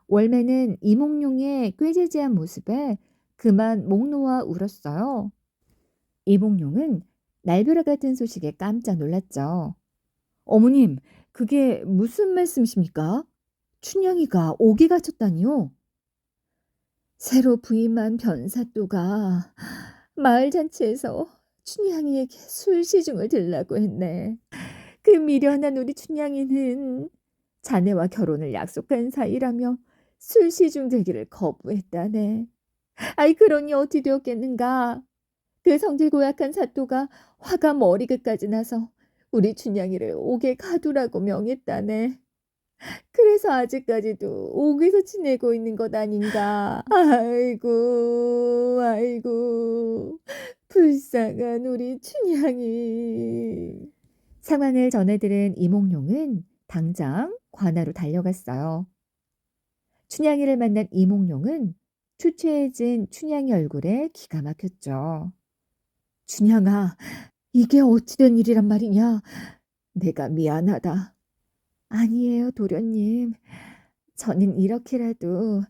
월매는 이몽룡의 꾀지지한 모습에 그만 목 놓아 울었어요. 이몽룡은 날벼락 같은 소식에 깜짝 놀랐죠. 어머님, 그게 무슨 말씀이십니까? 춘향이가 옥에 갇혔다니요? 새로 부임한 변사또가 마을 잔치에서 춘향이에게 술시중을 들라고 했네. 그 미련한 우리 춘향이는 자네와 결혼을 약속한 사이라며 술시중 들기를 거부했다네. 아이 그러니 어찌 되었겠는가? 그 성질 고약한 사또가 화가 머리끝까지 나서 우리 춘향이를 옥에 가두라고 명했다네. 그래서 아직까지도 옥에서 지내고 있는 것 아닌가. 아이고, 아이고, 불쌍한 우리 춘향이. 상황을 전해들은 이몽룡은 당장 관아로 달려갔어요. 춘향이를 만난 이몽룡은 추추해진 춘향이 얼굴에 기가 막혔죠. 춘향아, 이게 어찌된 일이란 말이냐? 내가 미안하다. 아니에요, 도련님. 저는 이렇게라도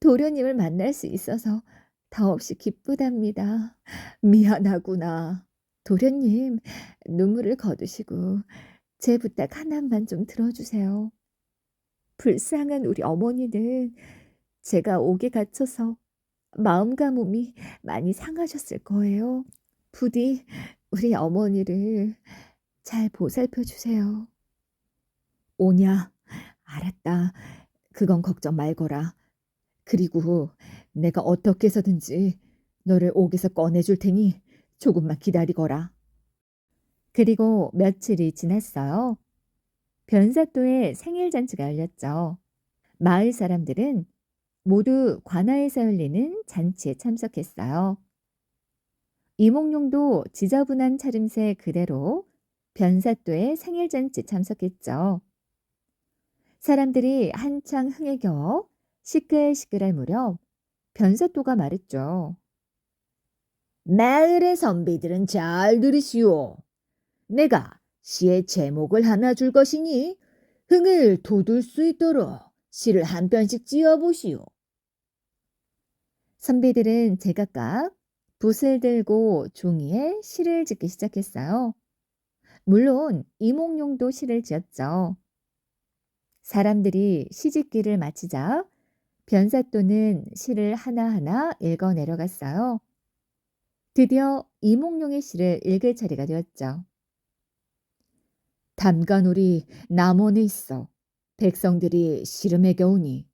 도련님을 만날 수 있어서 더없이 기쁘답니다. 미안하구나. 도련님, 눈물을 거두시고 제 부탁 하나만 좀 들어주세요. 불쌍한 우리 어머니는 제가 옥에 갇혀서 마음과 몸이 많이 상하셨을 거예요. 부디 우리 어머니를 잘 보살펴 주세요. 오냐? 알았다. 그건 걱정 말거라. 그리고 내가 어떻게 해서든지 너를 옥에서 꺼내줄 테니 조금만 기다리거라. 그리고 며칠이 지났어요. 변사또의 생일잔치가 열렸죠. 마을 사람들은 모두 관아에서 열리는 잔치에 참석했어요. 이몽룡도 지저분한 차림새 그대로 변사또의 생일잔치 참석했죠. 사람들이 한창 흥에 겨워 시끌시끌할 무렵 변사또가 말했죠. 마을의 선비들은 잘 들으시오. 내가 시의 제목을 하나 줄 것이니 흥을 돋울 수 있도록 시를 한 편씩 지어보시오. 선비들은 제각각 붓을 들고 종이에 시를 짓기 시작했어요. 물론 이몽룡도 시를 지었죠. 사람들이 시짓기를 마치자 변사또는 시를 하나하나 읽어 내려갔어요. 드디어 이몽룡의 시를 읽을 차례가 되었죠. 담간울이 남원에 있어 백성들이 시름에 겨우니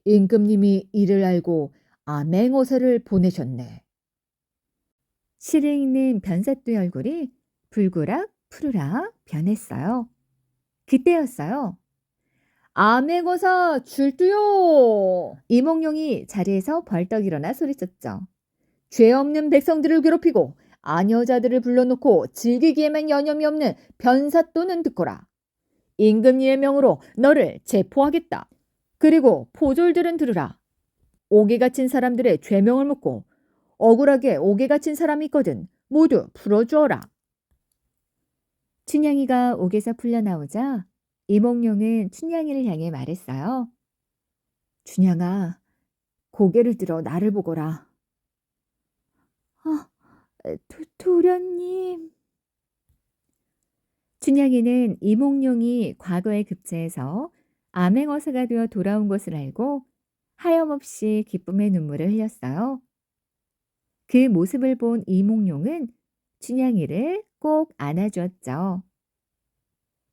임금님이 이를 알고 암행어사를 보내셨네. 시를 읽는 변사또의 얼굴이 불그락 푸르락 변했어요. 그때였어요. 암행어사 출두요! 이몽룡이 자리에서 벌떡 일어나 소리쳤죠. 죄 없는 백성들을 괴롭히고 아녀자들을 불러놓고 즐기기에만 여념이 없는 변사또는 듣거라. 임금님의 명으로 너를 체포하겠다. 그리고 포졸들은 들으라. 옥에 갇힌 사람들의 죄명을 묻고 억울하게 옥에 갇힌 사람이 있거든 모두 풀어주어라. 춘향이가 옥에서 풀려나오자 이몽룡은 춘향이를 향해 말했어요. 춘향아, 고개를 들어 나를 보거라. 도련님. 춘향이는 이몽룡이 과거에 급제해서 암행어사가 되어 돌아온 것을 알고 하염없이 기쁨의 눈물을 흘렸어요. 그 모습을 본 이몽룡은 춘향이를 꼭 안아주었죠.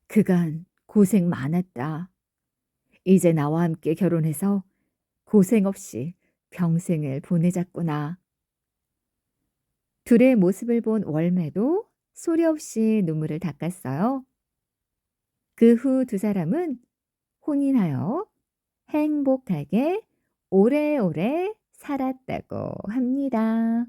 그간 고생 많았다. 이제 나와 함께 결혼해서 고생 없이 평생을 보내자꾸나. 둘의 모습을 본 월매도 소리 없이 눈물을 닦았어요. 그 후 두 사람은 혼인하여 행복하게 오래오래 살았다고 합니다.